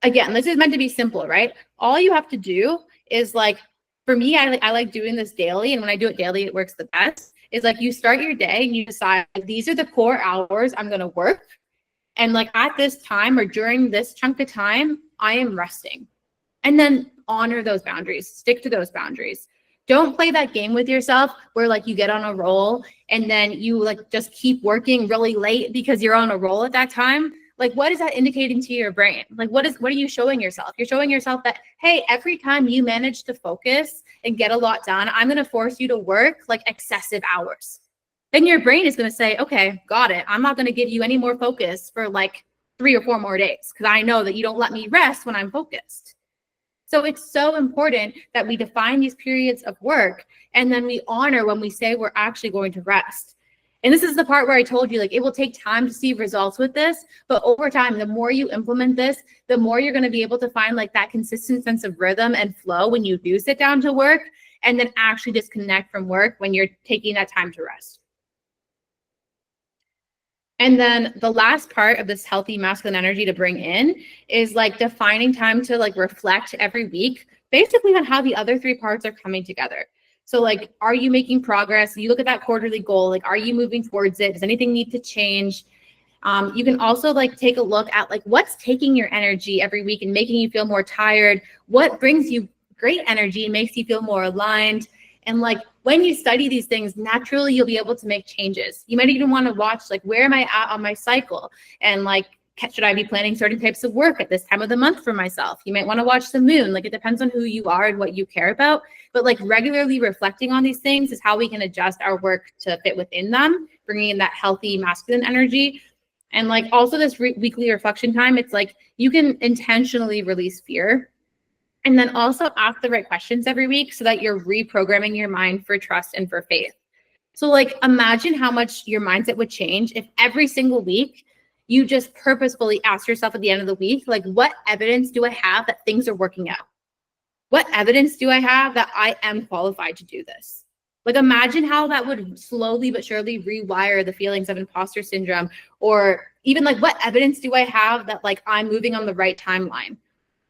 again, this is meant to be simple, right? All you have to do is like, for me, I like doing this daily. And when I do it daily, it works the best. Is like you start your day and you decide these are the core hours I'm going to work. And like at this time or during this chunk of time, I am resting. And then honor those boundaries, stick to those boundaries. Don't play that game with yourself where like you get on a roll and then you like just keep working really late because you're on a roll at that time. Like, what is that indicating to your brain? Like, what are you showing yourself? You're showing yourself that, hey, every time you manage to focus and get a lot done, I'm going to force you to work like excessive hours. Then your brain is going to say, okay, got it. I'm not going to give you any more focus for like 3 or 4 more days because I know that you don't let me rest when I'm focused. So it's so important that we define these periods of work and then we honor when we say we're actually going to rest. And this is the part where I told you, like, it will take time to see results with this, but over time, the more you implement this, the more you're going to be able to find like that consistent sense of rhythm and flow when you do sit down to work, and then actually disconnect from work when you're taking that time to rest. And then the last part of this healthy masculine energy to bring in is like defining time to like reflect every week, basically on how the other three parts are coming together. So like, are you making progress? You look at that quarterly goal, like, are you moving towards it? Does anything need to change? You can also like take a look at like what's taking your energy every week and making you feel more tired. What brings you great energy and makes you feel more aligned? And like when you study these things, naturally you'll be able to make changes. You might even want to watch like, where am I at on my cycle? And like, should I be planning certain types of work at this time of the month for myself? You might want to watch the moon. Like, it depends on who you are and what you care about. But like regularly reflecting on these things is how we can adjust our work to fit within them, bringing in that healthy masculine energy. And like also this weekly reflection time, it's like you can intentionally release fear. And then also ask the right questions every week so that you're reprogramming your mind for trust and for faith. So like, imagine how much your mindset would change if every single week you just purposefully ask yourself at the end of the week, like, what evidence do I have that things are working out? What evidence do I have that I am qualified to do this? Like, imagine how that would slowly but surely rewire the feelings of imposter syndrome, or even like, what evidence do I have that like I'm moving on the right timeline?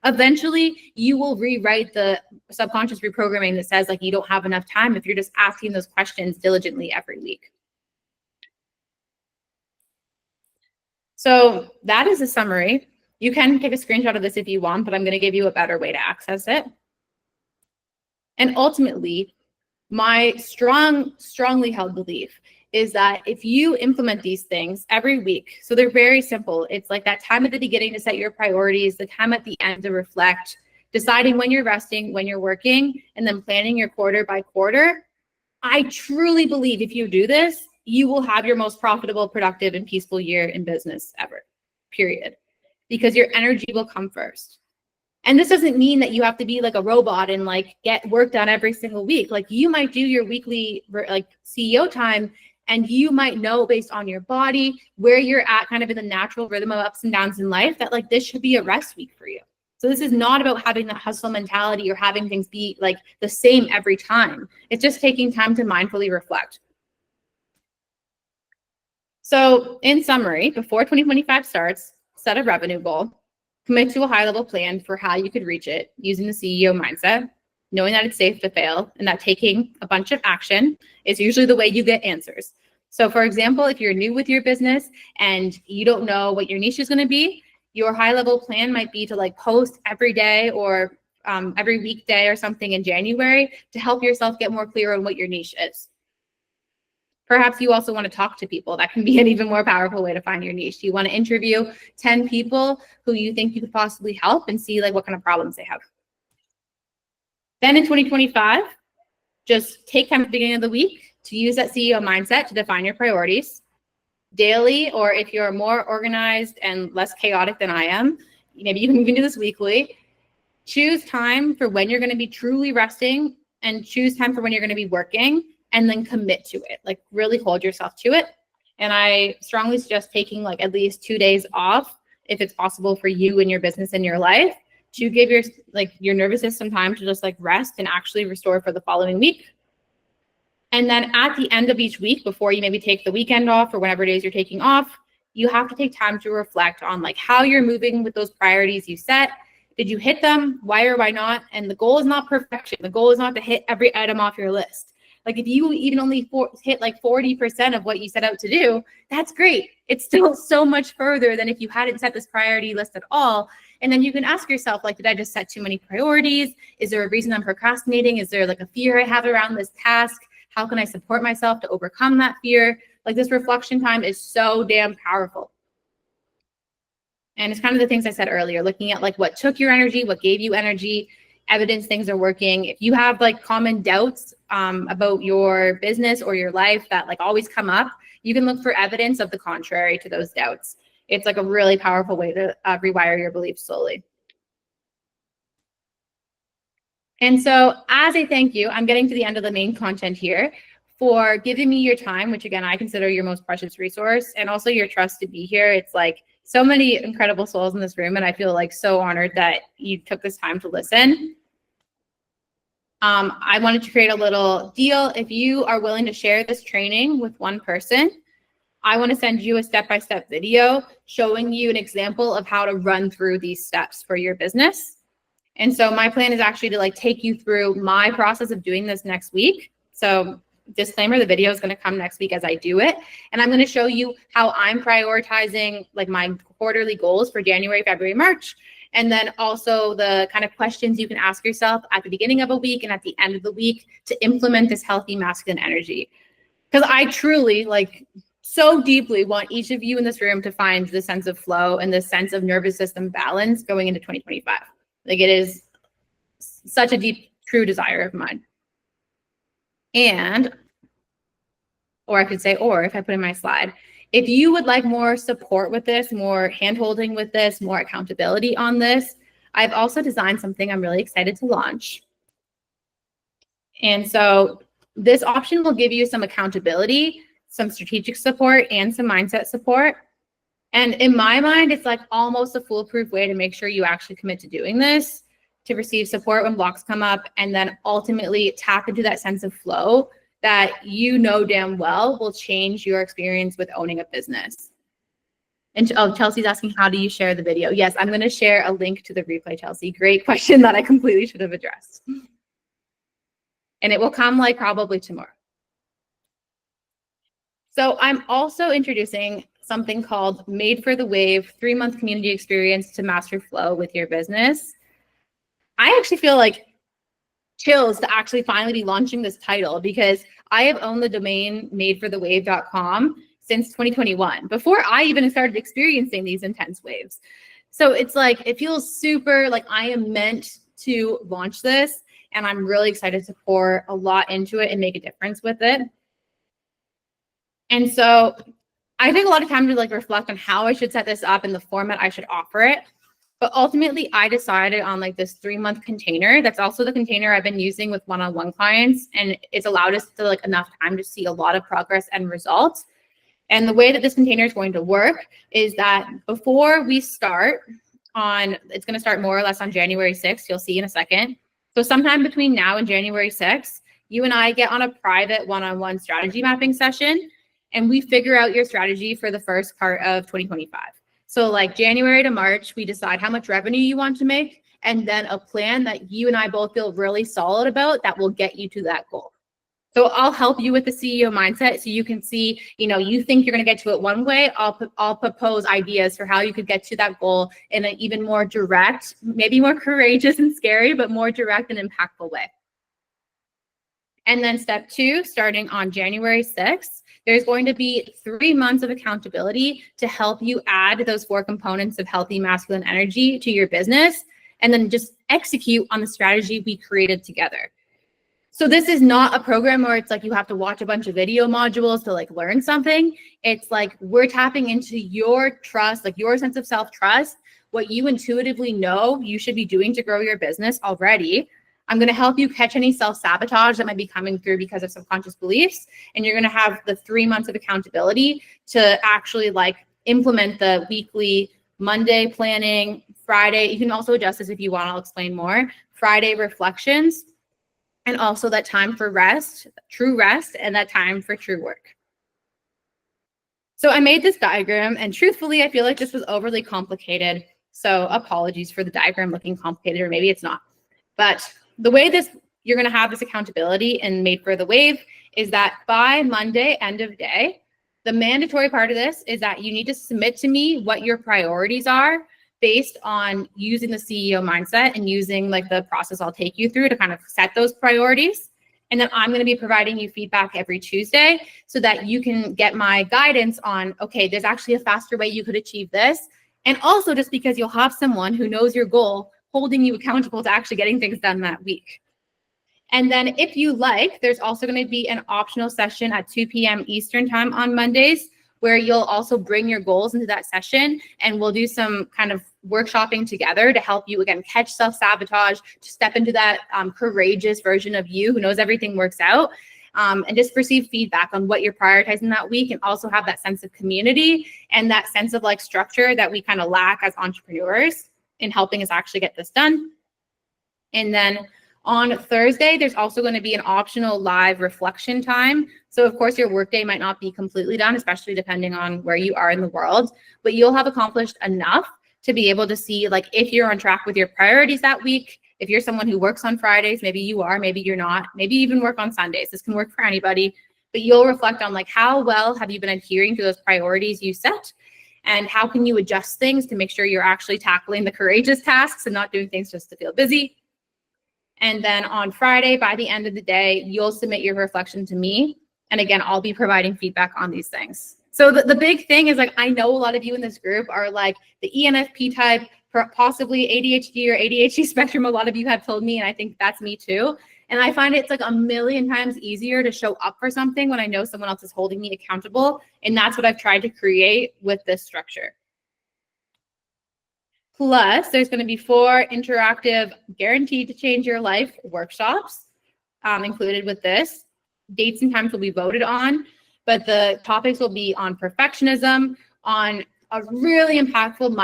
Eventually, you will rewrite the subconscious reprogramming that says like you don't have enough time if you're just asking those questions diligently every week. So that is a summary. You can take a screenshot of this if you want, but I'm going to give you a better way to access it. And ultimately, my strongly held belief is that if you implement these things every week, so they're very simple. It's like that time at the beginning to set your priorities, the time at the end to reflect, deciding when you're resting, when you're working, and then planning your quarter by quarter. I truly believe if you do this, you will have your most profitable, productive, and peaceful year in business ever, period. Because your energy will come first. And this doesn't mean that you have to be like a robot and like get work done every single week. Like, you might do your weekly like CEO time, and you might know based on your body where you're at kind of in the natural rhythm of ups and downs in life that like this should be a rest week for you. So this is not about having that hustle mentality or having things be like the same every time. It's just taking time to mindfully reflect. So in summary, before 2025 starts, set a revenue goal, commit to a high-level plan for how you could reach it using the CEO mindset, knowing that it's safe to fail and that taking a bunch of action is usually the way you get answers. So for example, if you're new with your business and you don't know what your niche is going to be, your high-level plan might be to like post every day or every weekday or something in January to help yourself get more clear on what your niche is. Perhaps you also want to talk to people. That can be an even more powerful way to find your niche. You want to interview 10 people who you think you could possibly help and see like what kind of problems they have. Then in 2025, just take time at the beginning of the week to use that CEO mindset to define your priorities daily, or if you're more organized and less chaotic than I am, maybe you can even do this weekly. Choose time for when you're going to be truly resting and choose time for when you're going to be working, and then commit to it. Like, really hold yourself to it. And I strongly suggest taking like at least 2 days off if it's possible for you and your business and your life, to give your nervous system time to just like rest and actually restore for the following week. And then at the end of each week, before you maybe take the weekend off or whatever days you're taking off, you have to take time to reflect on like how you're moving with those priorities you set. Did you hit them? Why or why not? And the goal is not perfection. The goal is not to hit every item off your list. Like, if you even only hit like 40% of what you set out to do, that's great. It's still so much further than if you hadn't set this priority list at all. And then you can ask yourself, like, did I just set too many priorities? Is there a reason I'm procrastinating? Is there like a fear I have around this task? How can I support myself to overcome that fear? Like, this reflection time is so damn powerful. And it's kind of the things I said earlier, looking at like what took your energy, what gave you energy, evidence things are working. If you have like common doubts about your business or your life that like always come up, you can look for evidence of the contrary to those doubts. It's like a really powerful way to rewire your beliefs slowly. And so as a thank you, I'm getting to the end of the main content here. for giving me your time, which again, I consider your most precious resource, and also your trust to be here. It's like so many incredible souls in this room, and I feel like so honored that you took this time to listen. I wanted to create a little deal. If you are willing to share this training with one person, I want to send you a step-by-step video showing you an example of how to run through these steps for your business. And so my plan is actually to like take you through my process of doing this next week. So disclaimer, the video is going to come next week as I do it. And I'm going to show you how I'm prioritizing like my quarterly goals for January, February, March. And then also the kind of questions you can ask yourself at the beginning of a week and at the end of the week to implement this healthy masculine energy. Because I truly like so deeply want each of you in this room to find the sense of flow and the sense of nervous system balance going into 2025. Like it is such a deep, true desire of mine. And, or I could say, or if I put in my slide, if you would like more support with this, more hand-holding with this, more accountability on this, I've also designed something I'm really excited to launch. And so this option will give you some accountability, some strategic support, and some mindset support. And in my mind, it's like almost a foolproof way to make sure you actually commit to doing this, to receive support when blocks come up, and then ultimately tap into that sense of flow that you know damn well will change your experience with owning a business. And Chelsea's asking, how do you share the video? Yes, I'm going to share a link to the replay, Chelsea. Great question that I completely should have addressed. And it will come like probably tomorrow. So I'm also introducing something called Made for the Wave 3-month community experience to master flow with your business. I actually feel like chills to actually finally be launching this title because I have owned the domain madeforthewave.com since 2021, before I even started experiencing these intense waves. So it's like, it feels super like I am meant to launch this, and I'm really excited to pour a lot into it and make a difference with it. And so I take a lot of time to like reflect on how I should set this up and the format I should offer it. But ultimately, I decided on like this 3-month container. That's also the container I've been using with one-on-one clients. And it's allowed us to like enough time to see a lot of progress and results. And the way that this container is going to work is that before we start it's going to start more or less on January 6th. You'll see in a second. So sometime between now and January 6th, you and I get on a private one-on-one strategy mapping session, and we figure out your strategy for the first part of 2025. So like January to March, we decide how much revenue you want to make, and then a plan that you and I both feel really solid about that will get you to that goal. So I'll help you with the CEO mindset so you can see, you think you're going to get to it one way. I'll propose ideas for how you could get to that goal in an even more direct, maybe more courageous and scary, but more direct and impactful way. And then step 2, starting on January 6th, there's going to be 3 months of accountability to help you add those 4 components of healthy masculine energy to your business, and then just execute on the strategy we created together. So this is not a program where it's like you have to watch a bunch of video modules to like learn something. It's like we're tapping into your trust, like your sense of self-trust, what you intuitively know you should be doing to grow your business already. I'm going to help you catch any self-sabotage that might be coming through because of subconscious beliefs. And you're going to have the 3 months of accountability to actually like implement the weekly Monday planning, Friday. You can also adjust this if you want. I'll explain more. Friday reflections, and also that time for rest, true rest, and that time for true work. So I made this diagram, and truthfully, I feel like this was overly complicated. So apologies for the diagram looking complicated, or maybe it's not. But the way you're going to have this accountability and Made for the Wave is that by Monday, end of day, the mandatory part of this is that you need to submit to me what your priorities are based on using the CEO mindset and using like the process I'll take you through to kind of set those priorities. And then I'm going to be providing you feedback every Tuesday so that you can get my guidance on, okay, there's actually a faster way you could achieve this. And also just because you'll have someone who knows your goal holding you accountable to actually getting things done that week. And then if you like, there's also going to be an optional session at 2 p.m. Eastern time on Mondays, where you'll also bring your goals into that session, and we'll do some kind of workshopping together to help you, again, catch self-sabotage, to step into that courageous version of you who knows everything works out. and just receive feedback on what you're prioritizing that week, and also have that sense of community and that sense of like structure that we kind of lack as entrepreneurs in helping us actually get this done. And then on Thursday, there's also going to be an optional live reflection time. So of course, your workday might not be completely done, especially depending on where you are in the world, but you'll have accomplished enough to be able to see like if you're on track with your priorities that week. If you're someone who works on Fridays, maybe you are, maybe you're not, maybe even work on Sundays. This can work for anybody, but you'll reflect on like how well have you been adhering to those priorities you set, and how can you adjust things to make sure you're actually tackling the courageous tasks and not doing things just to feel busy. And then on Friday, by the end of the day, you'll submit your reflection to me. And again, I'll be providing feedback on these things. So the big thing is like, I know a lot of you in this group are like the ENFP type, possibly ADHD or ADHD spectrum. A lot of you have told me, and I think that's me too. And I find it's like a million times easier to show up for something when I know someone else is holding me accountable. And that's what I've tried to create with this structure. Plus, there's going to be 4 interactive, guaranteed to change your life workshops included with this. Dates and times will be voted on, but the topics will be on perfectionism, on a really impactful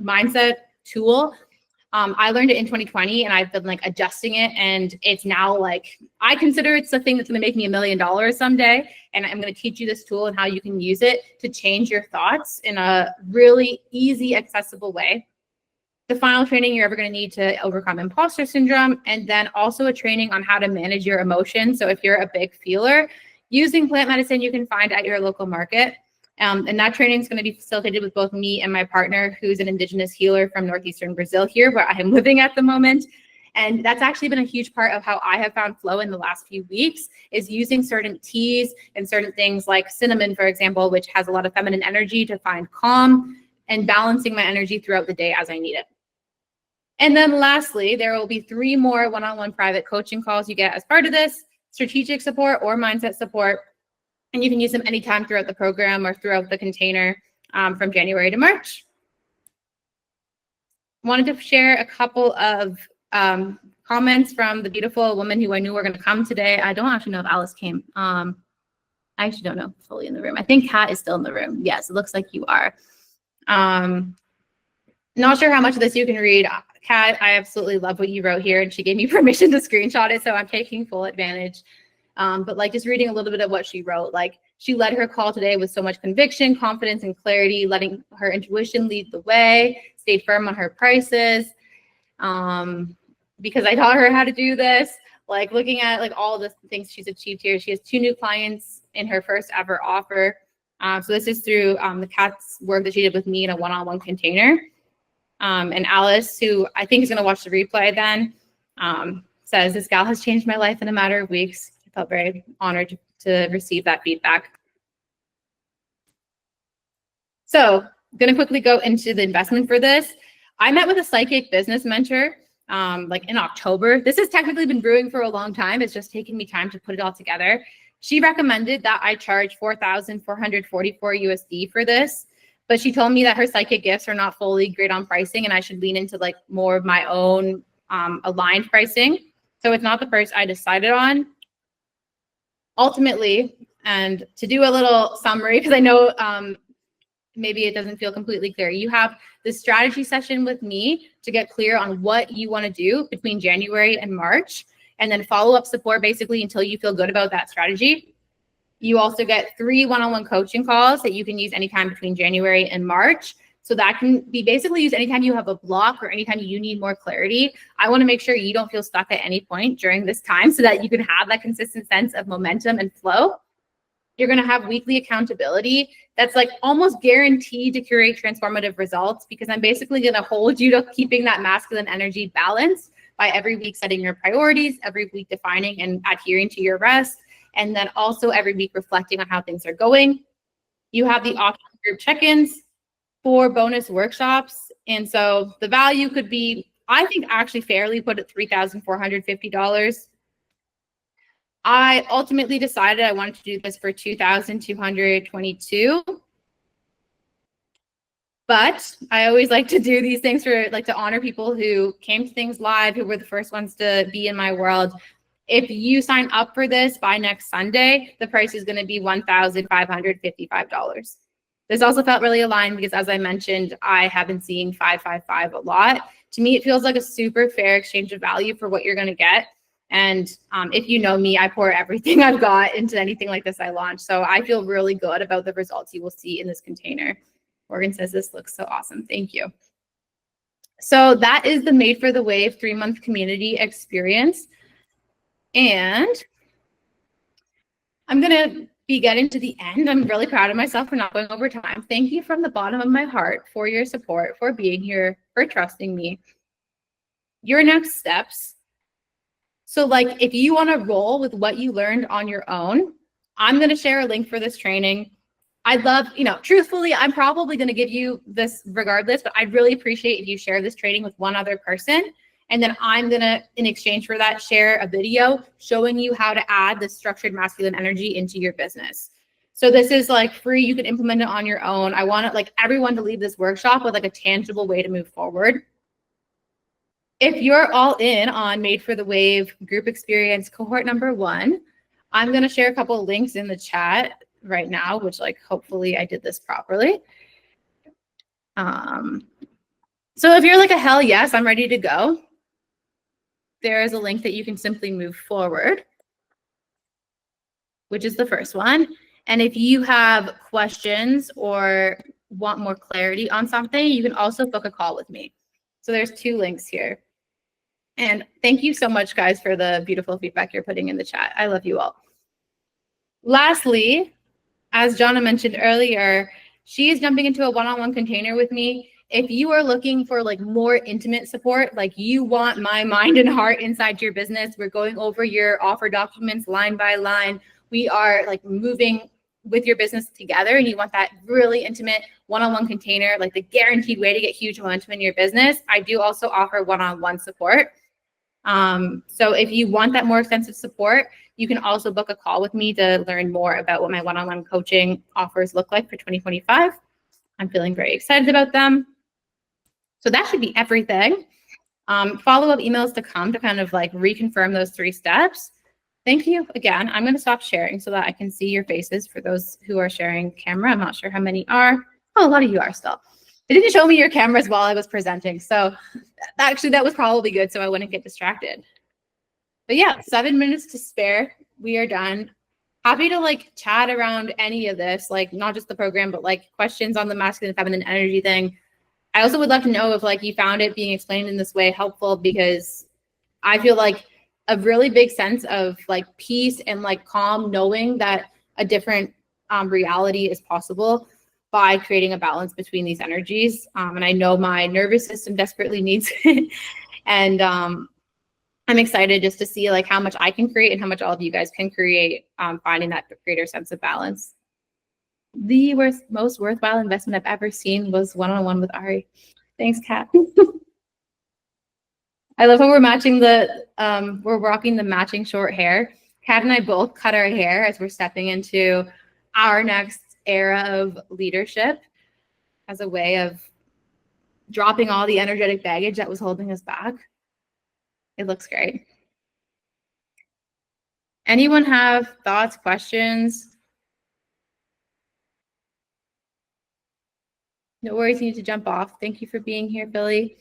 mindset tool. I learned it in 2020, and I've been like adjusting it, and it's now like I consider it's the thing that's going to make me $1 million someday. And I'm going to teach you this tool and how you can use it to change your thoughts in a really easy, accessible way. The final training you're ever going to need to overcome imposter syndrome, and then also a training on how to manage your emotions. So if you're a big feeler, using plant medicine you can find at your local market. And that training is going to be facilitated with both me and my partner, who's an indigenous healer from northeastern Brazil here, where I am living at the moment. And that's actually been a huge part of how I have found flow in the last few weeks, is using certain teas and certain things like cinnamon, for example, which has a lot of feminine energy, to find calm and balancing my energy throughout the day as I need it. And then lastly, there will be 3 more one-on-one private coaching calls you get as part of this, strategic support or mindset support. And you can use them anytime throughout the program or throughout the container from January to March. Wanted to share a couple of comments from the beautiful woman who I knew were going to come today. I don't actually know if Alice came. I actually don't know fully in the room. I think Kat is still in the room. Yes, it looks like you are. Not sure how much of this you can read. Kat, I absolutely love what you wrote here, and she gave me permission to screenshot it, so I'm taking full advantage. But like just reading a little bit of what she wrote, like she led her call today with so much conviction, confidence, and clarity, letting her intuition lead the way, stayed firm on her prices. Because I taught her how to do this, like looking at like all the things she's achieved here. She has 2 new clients in her first ever offer. So this is through the Kat's work that she did with me in a one-on-one container. And Alice, who I think is going to watch the replay then, says, "This gal has changed my life in a matter of weeks." I felt very honored to receive that feedback. So I'm going to quickly go into the investment for this. I met with a psychic business mentor like in October. This has technically been brewing for a long time. It's just taken me time to put it all together. She recommended that I charge $4,444 USD for this, but she told me that her psychic gifts are not fully great on pricing, and I should lean into like more of my own aligned pricing. So it's not the first I decided on. Ultimately, and to do a little summary, because I know maybe it doesn't feel completely clear, you have this strategy session with me to get clear on what you want to do between January and March, and then follow-up support basically until you feel good about that strategy. You also get 3 one-on-one coaching calls that you can use anytime between January and March. So that can be basically used anytime you have a block or anytime you need more clarity. I want to make sure you don't feel stuck at any point during this time so that you can have that consistent sense of momentum and flow. You're going to have weekly accountability that's like almost guaranteed to create transformative results, because I'm basically going to hold you to keeping that masculine energy balanced by every week setting your priorities, every week defining and adhering to your rest, and then also every week reflecting on how things are going. You have the optional group check-ins, 4 bonus workshops. And so the value could be, I think, actually fairly put at $3,450. I ultimately decided I wanted to do this for $2,222. But I always like to do these things for like to honor people who came to things live, who were the first ones to be in my world. If you sign up for this by next Sunday, the price is going to be $1,555. This also felt really aligned because, as I mentioned, I have been seeing 555 a lot. To me, it feels like a super fair exchange of value for what you're going to get. And if you know me, I pour everything I've got into anything like this I launch. So I feel really good about the results you will see in this container. Morgan says this looks so awesome. Thank you. So that is the Made for the Wave 3-month community experience. And I'm going to be getting to the end. I'm really proud of myself for not going over time. Thank you from the bottom of my heart for your support, for being here, for trusting me. Your next steps. So like if you want to roll with what you learned on your own, I'm going to share a link for this training. I'd love, truthfully, I'm probably going to give you this regardless, but I'd really appreciate if you share this training with one other person. And then I'm going to, in exchange for that, share a video showing you how to add the structured masculine energy into your business. So this is like free. You can implement it on your own. I want everyone to leave this workshop with like a tangible way to move forward. If you're all in on Made for the Wave group experience cohort number 1, I'm going to share a couple of links in the chat right now, which hopefully I did this properly. So if you're like a hell yes, I'm ready to go, there is a link that you can simply move forward, which is the first one. And if you have questions or want more clarity on something, you can also book a call with me. So there's 2 links here. And thank you so much, guys, for the beautiful feedback you're putting in the chat. I love you all. Lastly, as Jonna mentioned earlier, she is jumping into a one-on-one container with me. If you are looking for more intimate support, you want my mind and heart inside your business, we're going over your offer documents line by line. We are moving with your business together, and you want that really intimate one-on-one container, the guaranteed way to get huge momentum in your business. I do also offer one-on-one support. So if you want that more extensive support, you can also book a call with me to learn more about what my one-on-one coaching offers look like for 2025. I'm feeling very excited about them. So that should be everything. Follow-up emails to come to kind of reconfirm those 3 steps. Thank you again. I'm going to stop sharing so that I can see your faces for those who are sharing camera. I'm not sure how many are. Oh, a lot of you are still. It didn't show me your cameras while I was presenting. So actually that was probably good so I wouldn't get distracted. But yeah, 7 minutes to spare. We are done. Happy to chat around any of this, not just the program, but questions on the masculine and feminine energy thing. I also would love to know if you found it being explained in this way helpful, because I feel a really big sense of peace and calm, knowing that a different reality is possible by creating a balance between these energies. And I know my nervous system desperately needs it. And I'm excited just to see how much I can create and how much all of you guys can create, finding that greater sense of balance. The most worthwhile investment I've ever seen was one-on-one with Ari. Thanks, Kat. I love how we're matching we're rocking the matching short hair. Kat and I both cut our hair as we're stepping into our next era of leadership as a way of dropping all the energetic baggage that was holding us back. It looks great. Anyone have thoughts, questions? No worries, you need to jump off. Thank you for being here, Billy.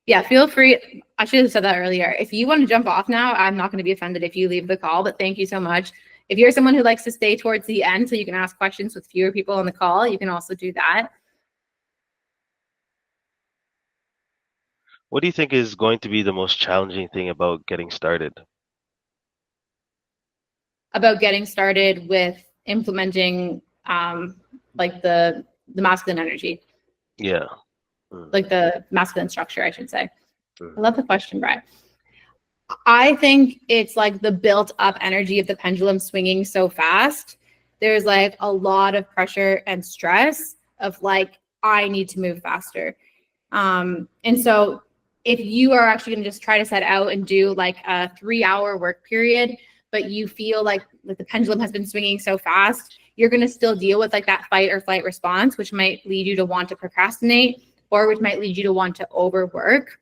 Yeah, feel free. I should have said that earlier. If you want to jump off now, I'm not going to be offended if you leave the call, but thank you so much. If you're someone who likes to stay towards the end so you can ask questions with fewer people on the call, you can also do that. What do you think is going to be the most challenging thing about getting started? About getting started with implementing the masculine energy. Yeah. The masculine structure, I should say. I love the question, Brett. I think it's the built up energy of the pendulum swinging so fast. There's a lot of pressure and stress of I need to move faster. And so if you are actually going to just try to set out and do a 3-hour work period, but you feel like the pendulum has been swinging so fast, you're going to still deal with that fight or flight response, which might lead you to want to procrastinate, or which might lead you to want to overwork.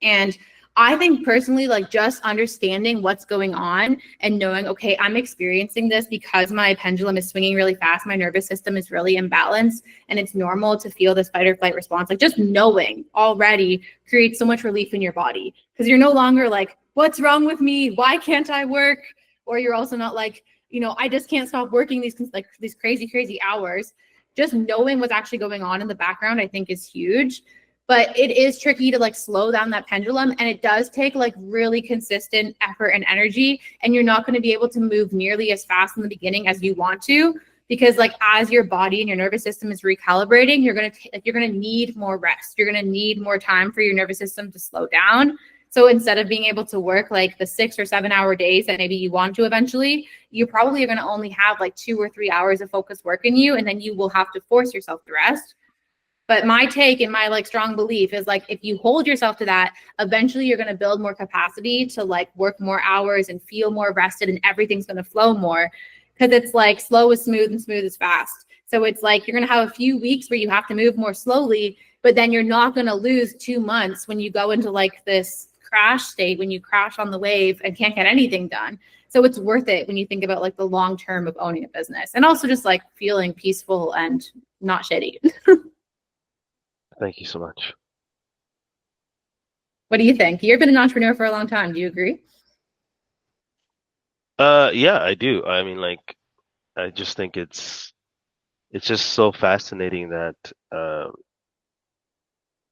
And I think personally, like just understanding what's going on and knowing, okay, I'm experiencing this because my pendulum is swinging really fast. My nervous system is really imbalanced, and it's normal to feel this fight or flight response. Like just knowing already creates so much relief in your body, because you're no longer like, what's wrong with me? Why can't I work? Or you're also not like, I just can't stop working these crazy hours. Just knowing what's actually going on in the background, I think, is huge. But it is tricky to like slow down that pendulum, and it does take like really consistent effort and energy, and you're not going to be able to move nearly as fast in the beginning as you want to, because like as your body and your nervous system is recalibrating, you're going to need more rest. You're going to need more time for your nervous system to slow down. So instead of being able to work like the 6 or 7 hour days that maybe you want to eventually, you probably are going to only have like 2 or 3 hours of focused work in you, and then you will have to force yourself to rest. But my take and my like strong belief is like, if you hold yourself to that, eventually you're going to build more capacity to like work more hours and feel more rested, and everything's going to flow more, because it's like slow is smooth and smooth is fast. So it's like you're going to have a few weeks where you have to move more slowly, but then you're not going to lose 2 months when you go into like this crash state, when you crash on the wave and can't get anything done. So it's worth it when you think about like the long term of owning a business, and also just like feeling peaceful and not shitty. Thank you so much. What do you think? You've been an entrepreneur for a long time. Do you agree? Yeah, I do. I mean, like, I just think it's just so fascinating that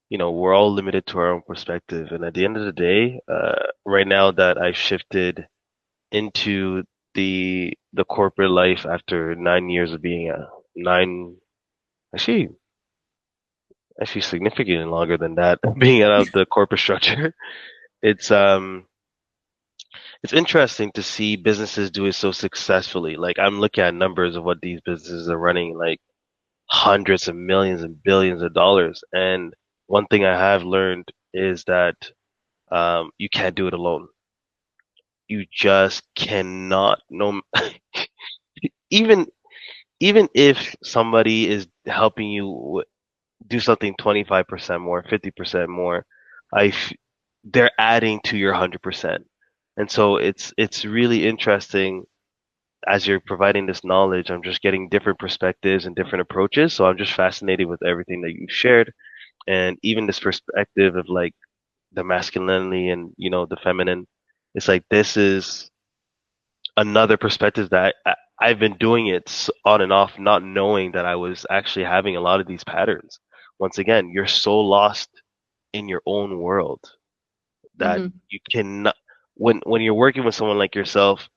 we're all limited to our own perspective. And at the end of the day, right now that I've shifted into the corporate life after 9 years of being actually actually significantly longer than that, being out of the corporate structure. It's it's interesting to see businesses do it so successfully. Like I'm looking at numbers of what these businesses are running, like hundreds of millions and billions of dollars. And one thing I have learned is that you can't do it alone. You just cannot. No, even even if somebody is helping you do something 25% more, 50% more, they're adding to your 100%. And so it's really interesting as you're providing this knowledge. I'm just getting different perspectives and different approaches. So I'm just fascinated with everything that you've shared, and even this perspective of like the masculinity and the feminine. It's like this is another perspective that I've been doing it on and off, not knowing that I was actually having a lot of these patterns. Once again, you're so lost in your own world that you cannot. When you're working with someone like yourself,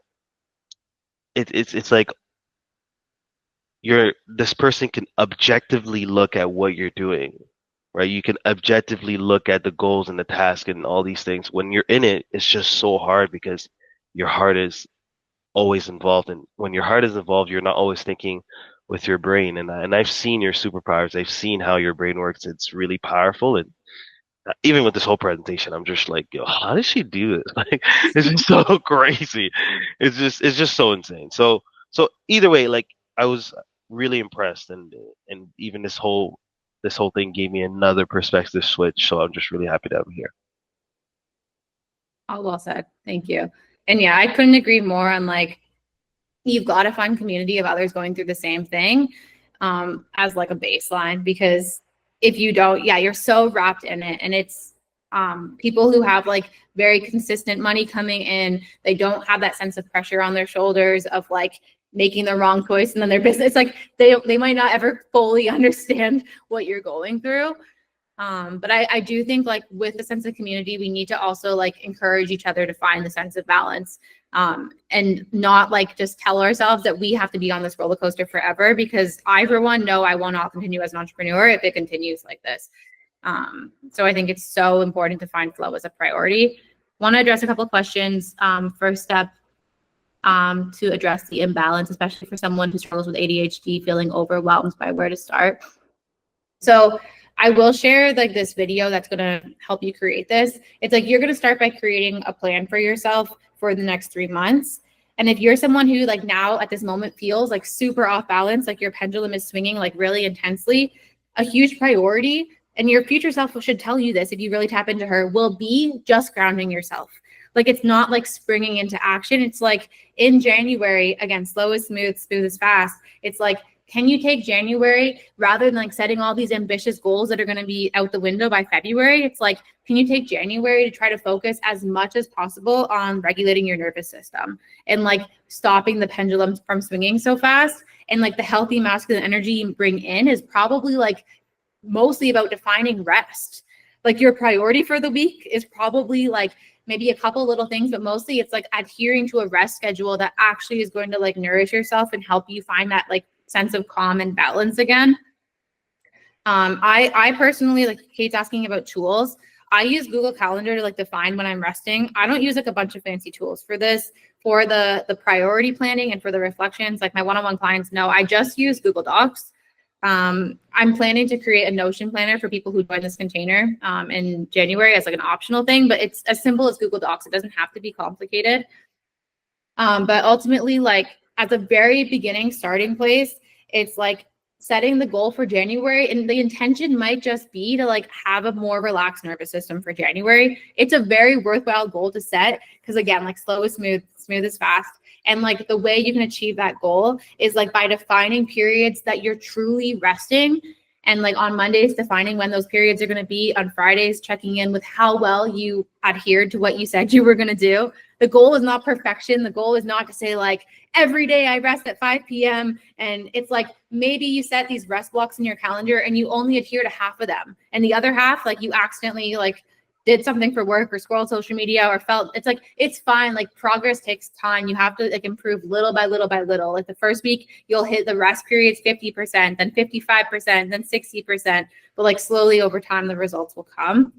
it's like this person can objectively look at what you're doing, right? You can objectively look at the goals and the task and all these things. When you're in it, it's just so hard because your heart is always involved, and when your heart is involved, you're not always thinking with your brain. And I've seen your superpowers. I've seen how your brain works. It's really powerful. And even with this whole presentation, I'm just like, yo, how does she do this? Like, it's just so crazy. It's just so insane. So either way, like I was really impressed, and even this whole thing gave me another perspective switch. So I'm just really happy to have you here. All well said. Thank you. And yeah, I couldn't agree more on like, you've got to find community of others going through the same thing as like a baseline, because if you don't, yeah, you're so wrapped in it. And it's people who have like very consistent money coming in, they don't have that sense of pressure on their shoulders of like making the wrong choice and then their business, like they might not ever fully understand what you're going through. But I do think like with the sense of community, we need to also like encourage each other to find the sense of balance, and not like just tell ourselves that we have to be on this roller coaster forever, because I, for one, know I will not continue as an entrepreneur if it continues like this. So I think it's so important to find flow as a priority. Want to address a couple of questions. First step, to address the imbalance, especially for someone who struggles with ADHD, feeling overwhelmed by where to start. So I will share like this video that's going to help you create this. It's like, you're going to start by creating a plan for yourself for the next 3 months. And if you're someone who like now at this moment feels like super off balance, like your pendulum is swinging like really intensely, a huge priority and your future self should tell you this if you really tap into her, will be just grounding yourself. Like, it's not like springing into action. It's like in January, again, slow is smooth, smooth is fast. It's like, can you take January rather than like setting all these ambitious goals that are going to be out the window by February? It's like, can you take January to try to focus as much as possible on regulating your nervous system and like stopping the pendulum from swinging so fast? And like the healthy masculine energy you bring in is probably like mostly about defining rest. Like your priority for the week is probably like maybe a couple little things, but mostly it's like adhering to a rest schedule that actually is going to like nourish yourself and help you find that like sense of calm and balance again. I personally, like Kate's asking about tools. I use Google Calendar to like define when I'm resting. I don't use like a bunch of fancy tools for this. For the priority planning and for the reflections, like my one-on-one clients know, I just use Google Docs. I'm planning to create a Notion planner for people who join this container in January as like an optional thing, but it's as simple as Google Docs. It doesn't have to be complicated. But ultimately, like at the very beginning starting place, it's like setting the goal for January, and the intention might just be to like have a more relaxed nervous system for January. It's a very worthwhile goal to set because again, like slow is smooth, smooth is fast. And like the way you can achieve that goal is like by defining periods that you're truly resting. And like on Mondays, defining when those periods are going to be. On Fridays, checking in with how well you adhered to what you said you were going to do. The goal is not perfection. The goal is not to say like every day I rest at 5 p.m. And it's like maybe you set these rest blocks in your calendar and you only adhere to half of them. And the other half, like you accidentally like did something for work or scrolled social media or felt, it's like, it's fine. Like progress takes time. You have to like improve little by little by little. Like the first week you'll hit the rest periods 50%, then 55%, then 60%, but like slowly over time, the results will come.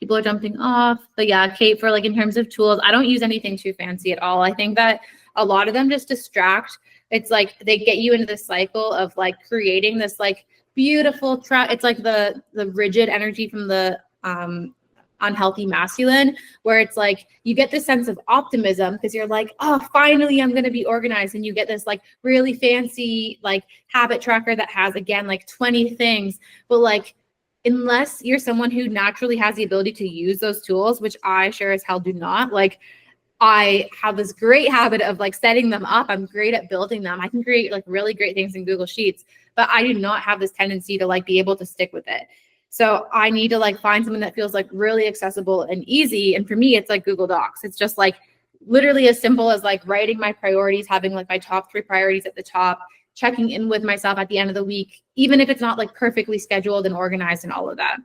People are jumping off, but yeah, Kate, for like in terms of tools, I don't use anything too fancy at all. I think that a lot of them just distract. It's like they get you into this cycle of like creating this like beautiful it's like the rigid energy from the unhealthy masculine, where it's like you get this sense of optimism because you're like, oh, finally I'm going to be organized, and you get this like really fancy like habit tracker that has again like 20 things, but like unless you're someone who naturally has the ability to use those tools, which I sure as hell do not, like I have this great habit of like setting them up. I'm great at building them. I can create like really great things in Google Sheets, but I do not have this tendency to like be able to stick with it. So I need to like find something that feels like really accessible and easy. And for me, it's like Google Docs. It's just like literally as simple as like writing my priorities, having like my top 3 priorities at the top, checking in with myself at the end of the week, even if it's not like perfectly scheduled and organized and all of that.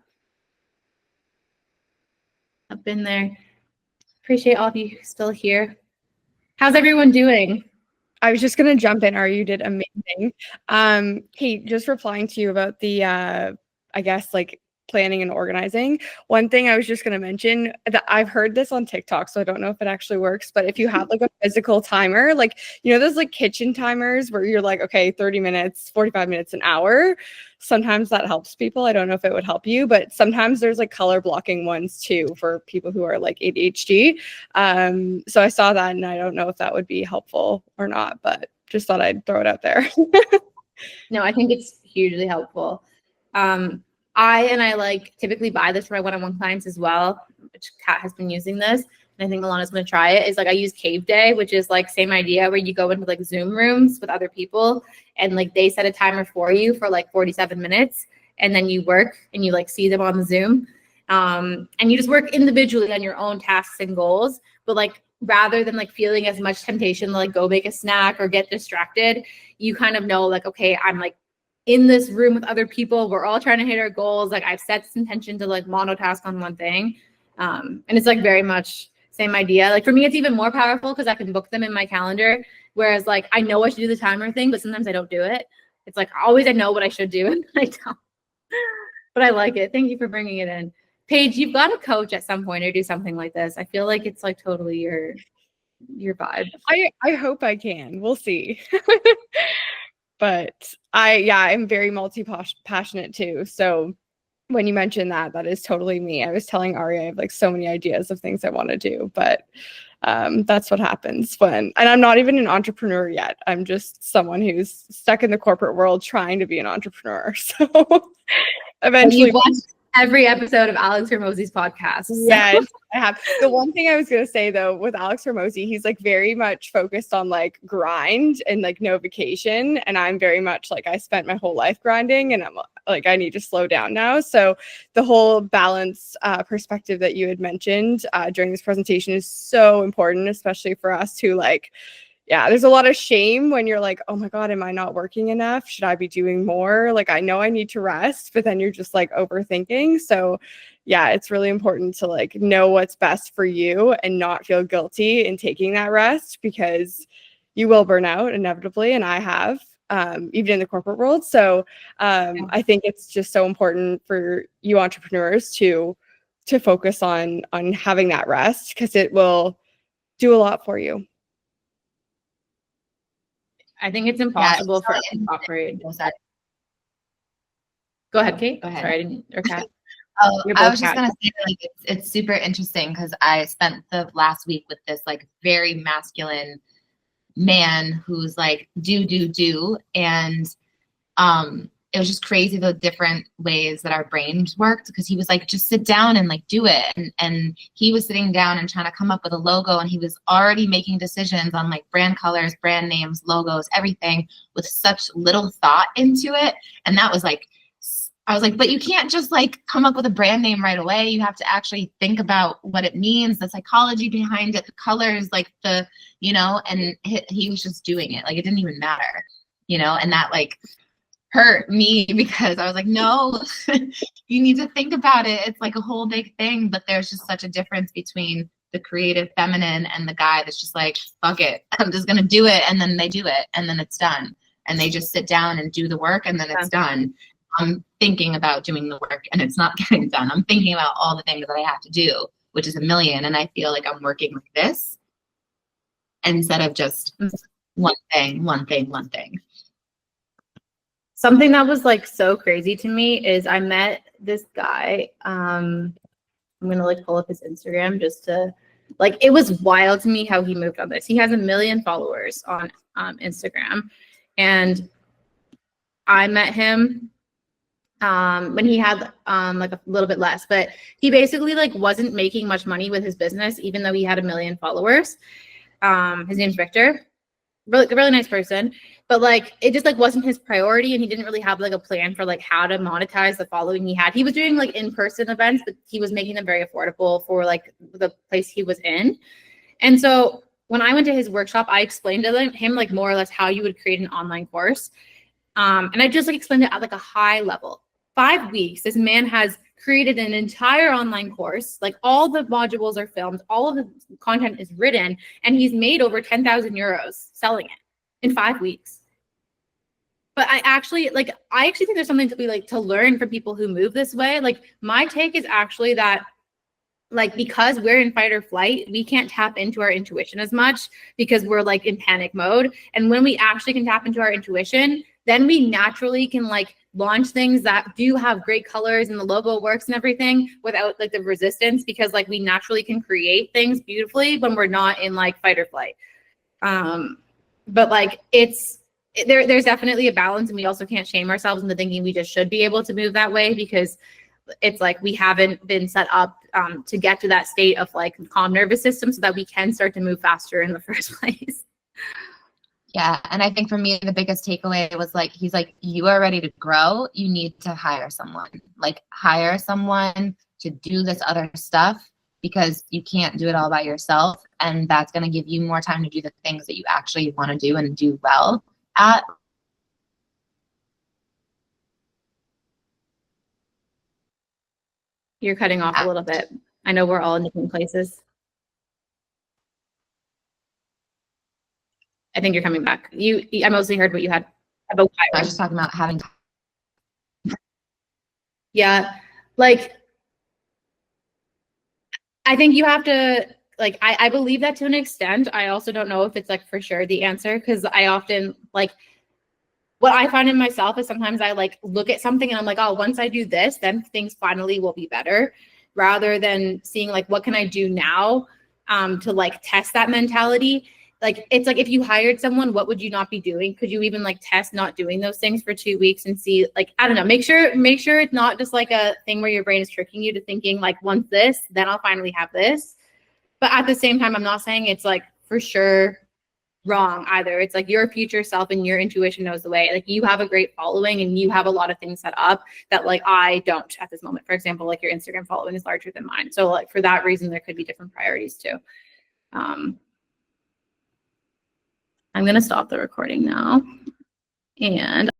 I've been there. Appreciate all of you still here. How's everyone doing? I was just going to jump in. You did amazing. Kate, just replying to you about the, I guess, like planning and organizing. One thing I was just going to mention that I've heard this on TikTok, so I don't know if it actually works, but if you have like a physical timer, like, you know, those like kitchen timers where you're like, okay, 30 minutes, 45 minutes, an hour, sometimes that helps people. I don't know if it would help you, but sometimes there's like color blocking ones too for people who are like ADHD. So I saw that and I don't know if that would be helpful or not, but just thought I'd throw it out there. No, I think it's hugely helpful. I like typically buy this for my one-on-one clients as well, which Kat has been using this. And I think Alana's going to try it. Is like I use Cave Day, which is like same idea where you go into like Zoom rooms with other people and like they set a timer for you for like 47 minutes and then you work and you like see them on the Zoom. And you just work individually on your own tasks and goals. But like rather than like feeling as much temptation to like go make a snack or get distracted, you kind of know like, okay, I'm like in this room with other people. We're all trying to hit our goals. Like I've set this intention to like monotask on one thing. And it's like very much same idea. Like for me, it's even more powerful because I can book them in my calendar. Whereas like, I know I should do the timer thing, but sometimes I don't do it. It's like, always I know what I should do and I don't, but I like it. Thank you for bringing it in. Paige, you've got to coach at some point or do something like this. I feel like it's like totally your vibe. I hope I can. We'll see. But I'm very multi-passionate too. So when you mentioned that is totally me. I was telling Ari I have like so many ideas of things I want to do, but That's what happens when, and I'm not even an entrepreneur yet. I'm just someone who's stuck in the corporate world trying to be an entrepreneur. So eventually, You've watched every episode of Alex Hormozi's podcast. So. yes, I have. The one thing I was going to say though, with Alex Hormozi, he's like very much focused on like grind and like no vacation. And I'm very much like, I spent my whole life grinding and I'm like, I need to slow down now. So the whole balance perspective that you had mentioned during this presentation is so important, especially for us who like, yeah, there's a lot of shame when you're like, oh my God, am I not working enough? Should I be doing more? Like, I know I need to rest, but then you're just like overthinking. So yeah, it's really important to like know what's best for you and not feel guilty in taking that rest, because you will burn out inevitably. And I have, even in the corporate world. So I think it's just so important for you entrepreneurs to focus on having that rest, because it will do a lot for you. I think it's impossible for us to operate. Go ahead, Kate. Go ahead. Sorry, I didn't. Or Kat. Oh, I was just gonna say, like, it's super interesting because I spent the last week with this like very masculine man who's like do, and it was just crazy the different ways that our brains worked, because he was like, just sit down and like do it, and he was sitting down and trying to come up with a logo, and he was already making decisions on like brand colors, brand names, logos, everything with such little thought into it. And that was like, I was like, but you can't just like come up with a brand name right away. You have to actually think about what it means, the psychology behind it, the colors, like the, you know, and he was just doing it. Like, it didn't even matter, you know, and that like hurt me because I was like, no, you need to think about it. It's like a whole big thing, but there's just such a difference between the creative feminine and the guy that's just like, fuck it, I'm just going to do it. And then they do it and then it's done. And they just sit down and do the work and then it's done. I'm thinking about doing the work and it's not getting done. I'm thinking about all the things that I have to do, which is a million. And I feel like I'm working like this instead of just one thing. Something that was like so crazy to me is I met this guy. I'm gonna like pull up his Instagram just to like, it was wild to me how he moved on this. He has 1 million followers on Instagram, and I met him when he had like a little bit less, but he basically like wasn't making much money with his business, even though he had 1 million followers. His name's Victor. Really nice person, but like it just like wasn't his priority, and he didn't really have like a plan for like how to monetize the following he had. He was doing like in-person events, but he was making them very affordable for like the place he was in. And so when I went to his workshop, I explained to him like more or less how you would create an online course, and I just like explained it at like a high level. 5 weeks, this man has created an entire online course. Like all the modules are filmed, all of the content is written, and he's made over 10,000 euros selling it in 5 weeks. But I actually think there's something to be like to learn from people who move this way. Like my take is actually that like, because we're in fight or flight, we can't tap into our intuition as much because we're like in panic mode. And when we actually can tap into our intuition, then we naturally can like launch things that do have great colors and the logo works and everything without like the resistance, because like we naturally can create things beautifully when we're not in like fight or flight. But like there's definitely a balance, and we also can't shame ourselves into thinking we just should be able to move that way, because it's like we haven't been set up to get to that state of like calm nervous system so that we can start to move faster in the first place. Yeah. And I think for me, the biggest takeaway was like, he's like, you are ready to grow. You need to hire someone, like hire someone to do this other stuff, because you can't do it all by yourself. And that's going to give you more time to do the things that you actually want to do and do well at. You're cutting off a little bit. I know we're all in different places. I think you're coming back. I mostly heard what you had about. I was just talking about having. Yeah, like I think you have to like. I believe that to an extent. I also don't know if it's like for sure the answer, because I often like. What I find in myself is sometimes I like look at something and I'm like, oh, once I do this, then things finally will be better, rather than seeing like what can I do now to like test that mentality. Like, it's like, if you hired someone, what would you not be doing? Could you even like test not doing those things for 2 weeks and see, like, I don't know, make sure it's not just like a thing where your brain is tricking you to thinking like, once this, then I'll finally have this. But at the same time, I'm not saying it's like for sure wrong either. It's like your future self and your intuition knows the way. Like, you have a great following and you have a lot of things set up that like I don't at this moment. For example, like your Instagram following is larger than mine. So like for that reason, there could be different priorities too. I'm going to stop the recording now. And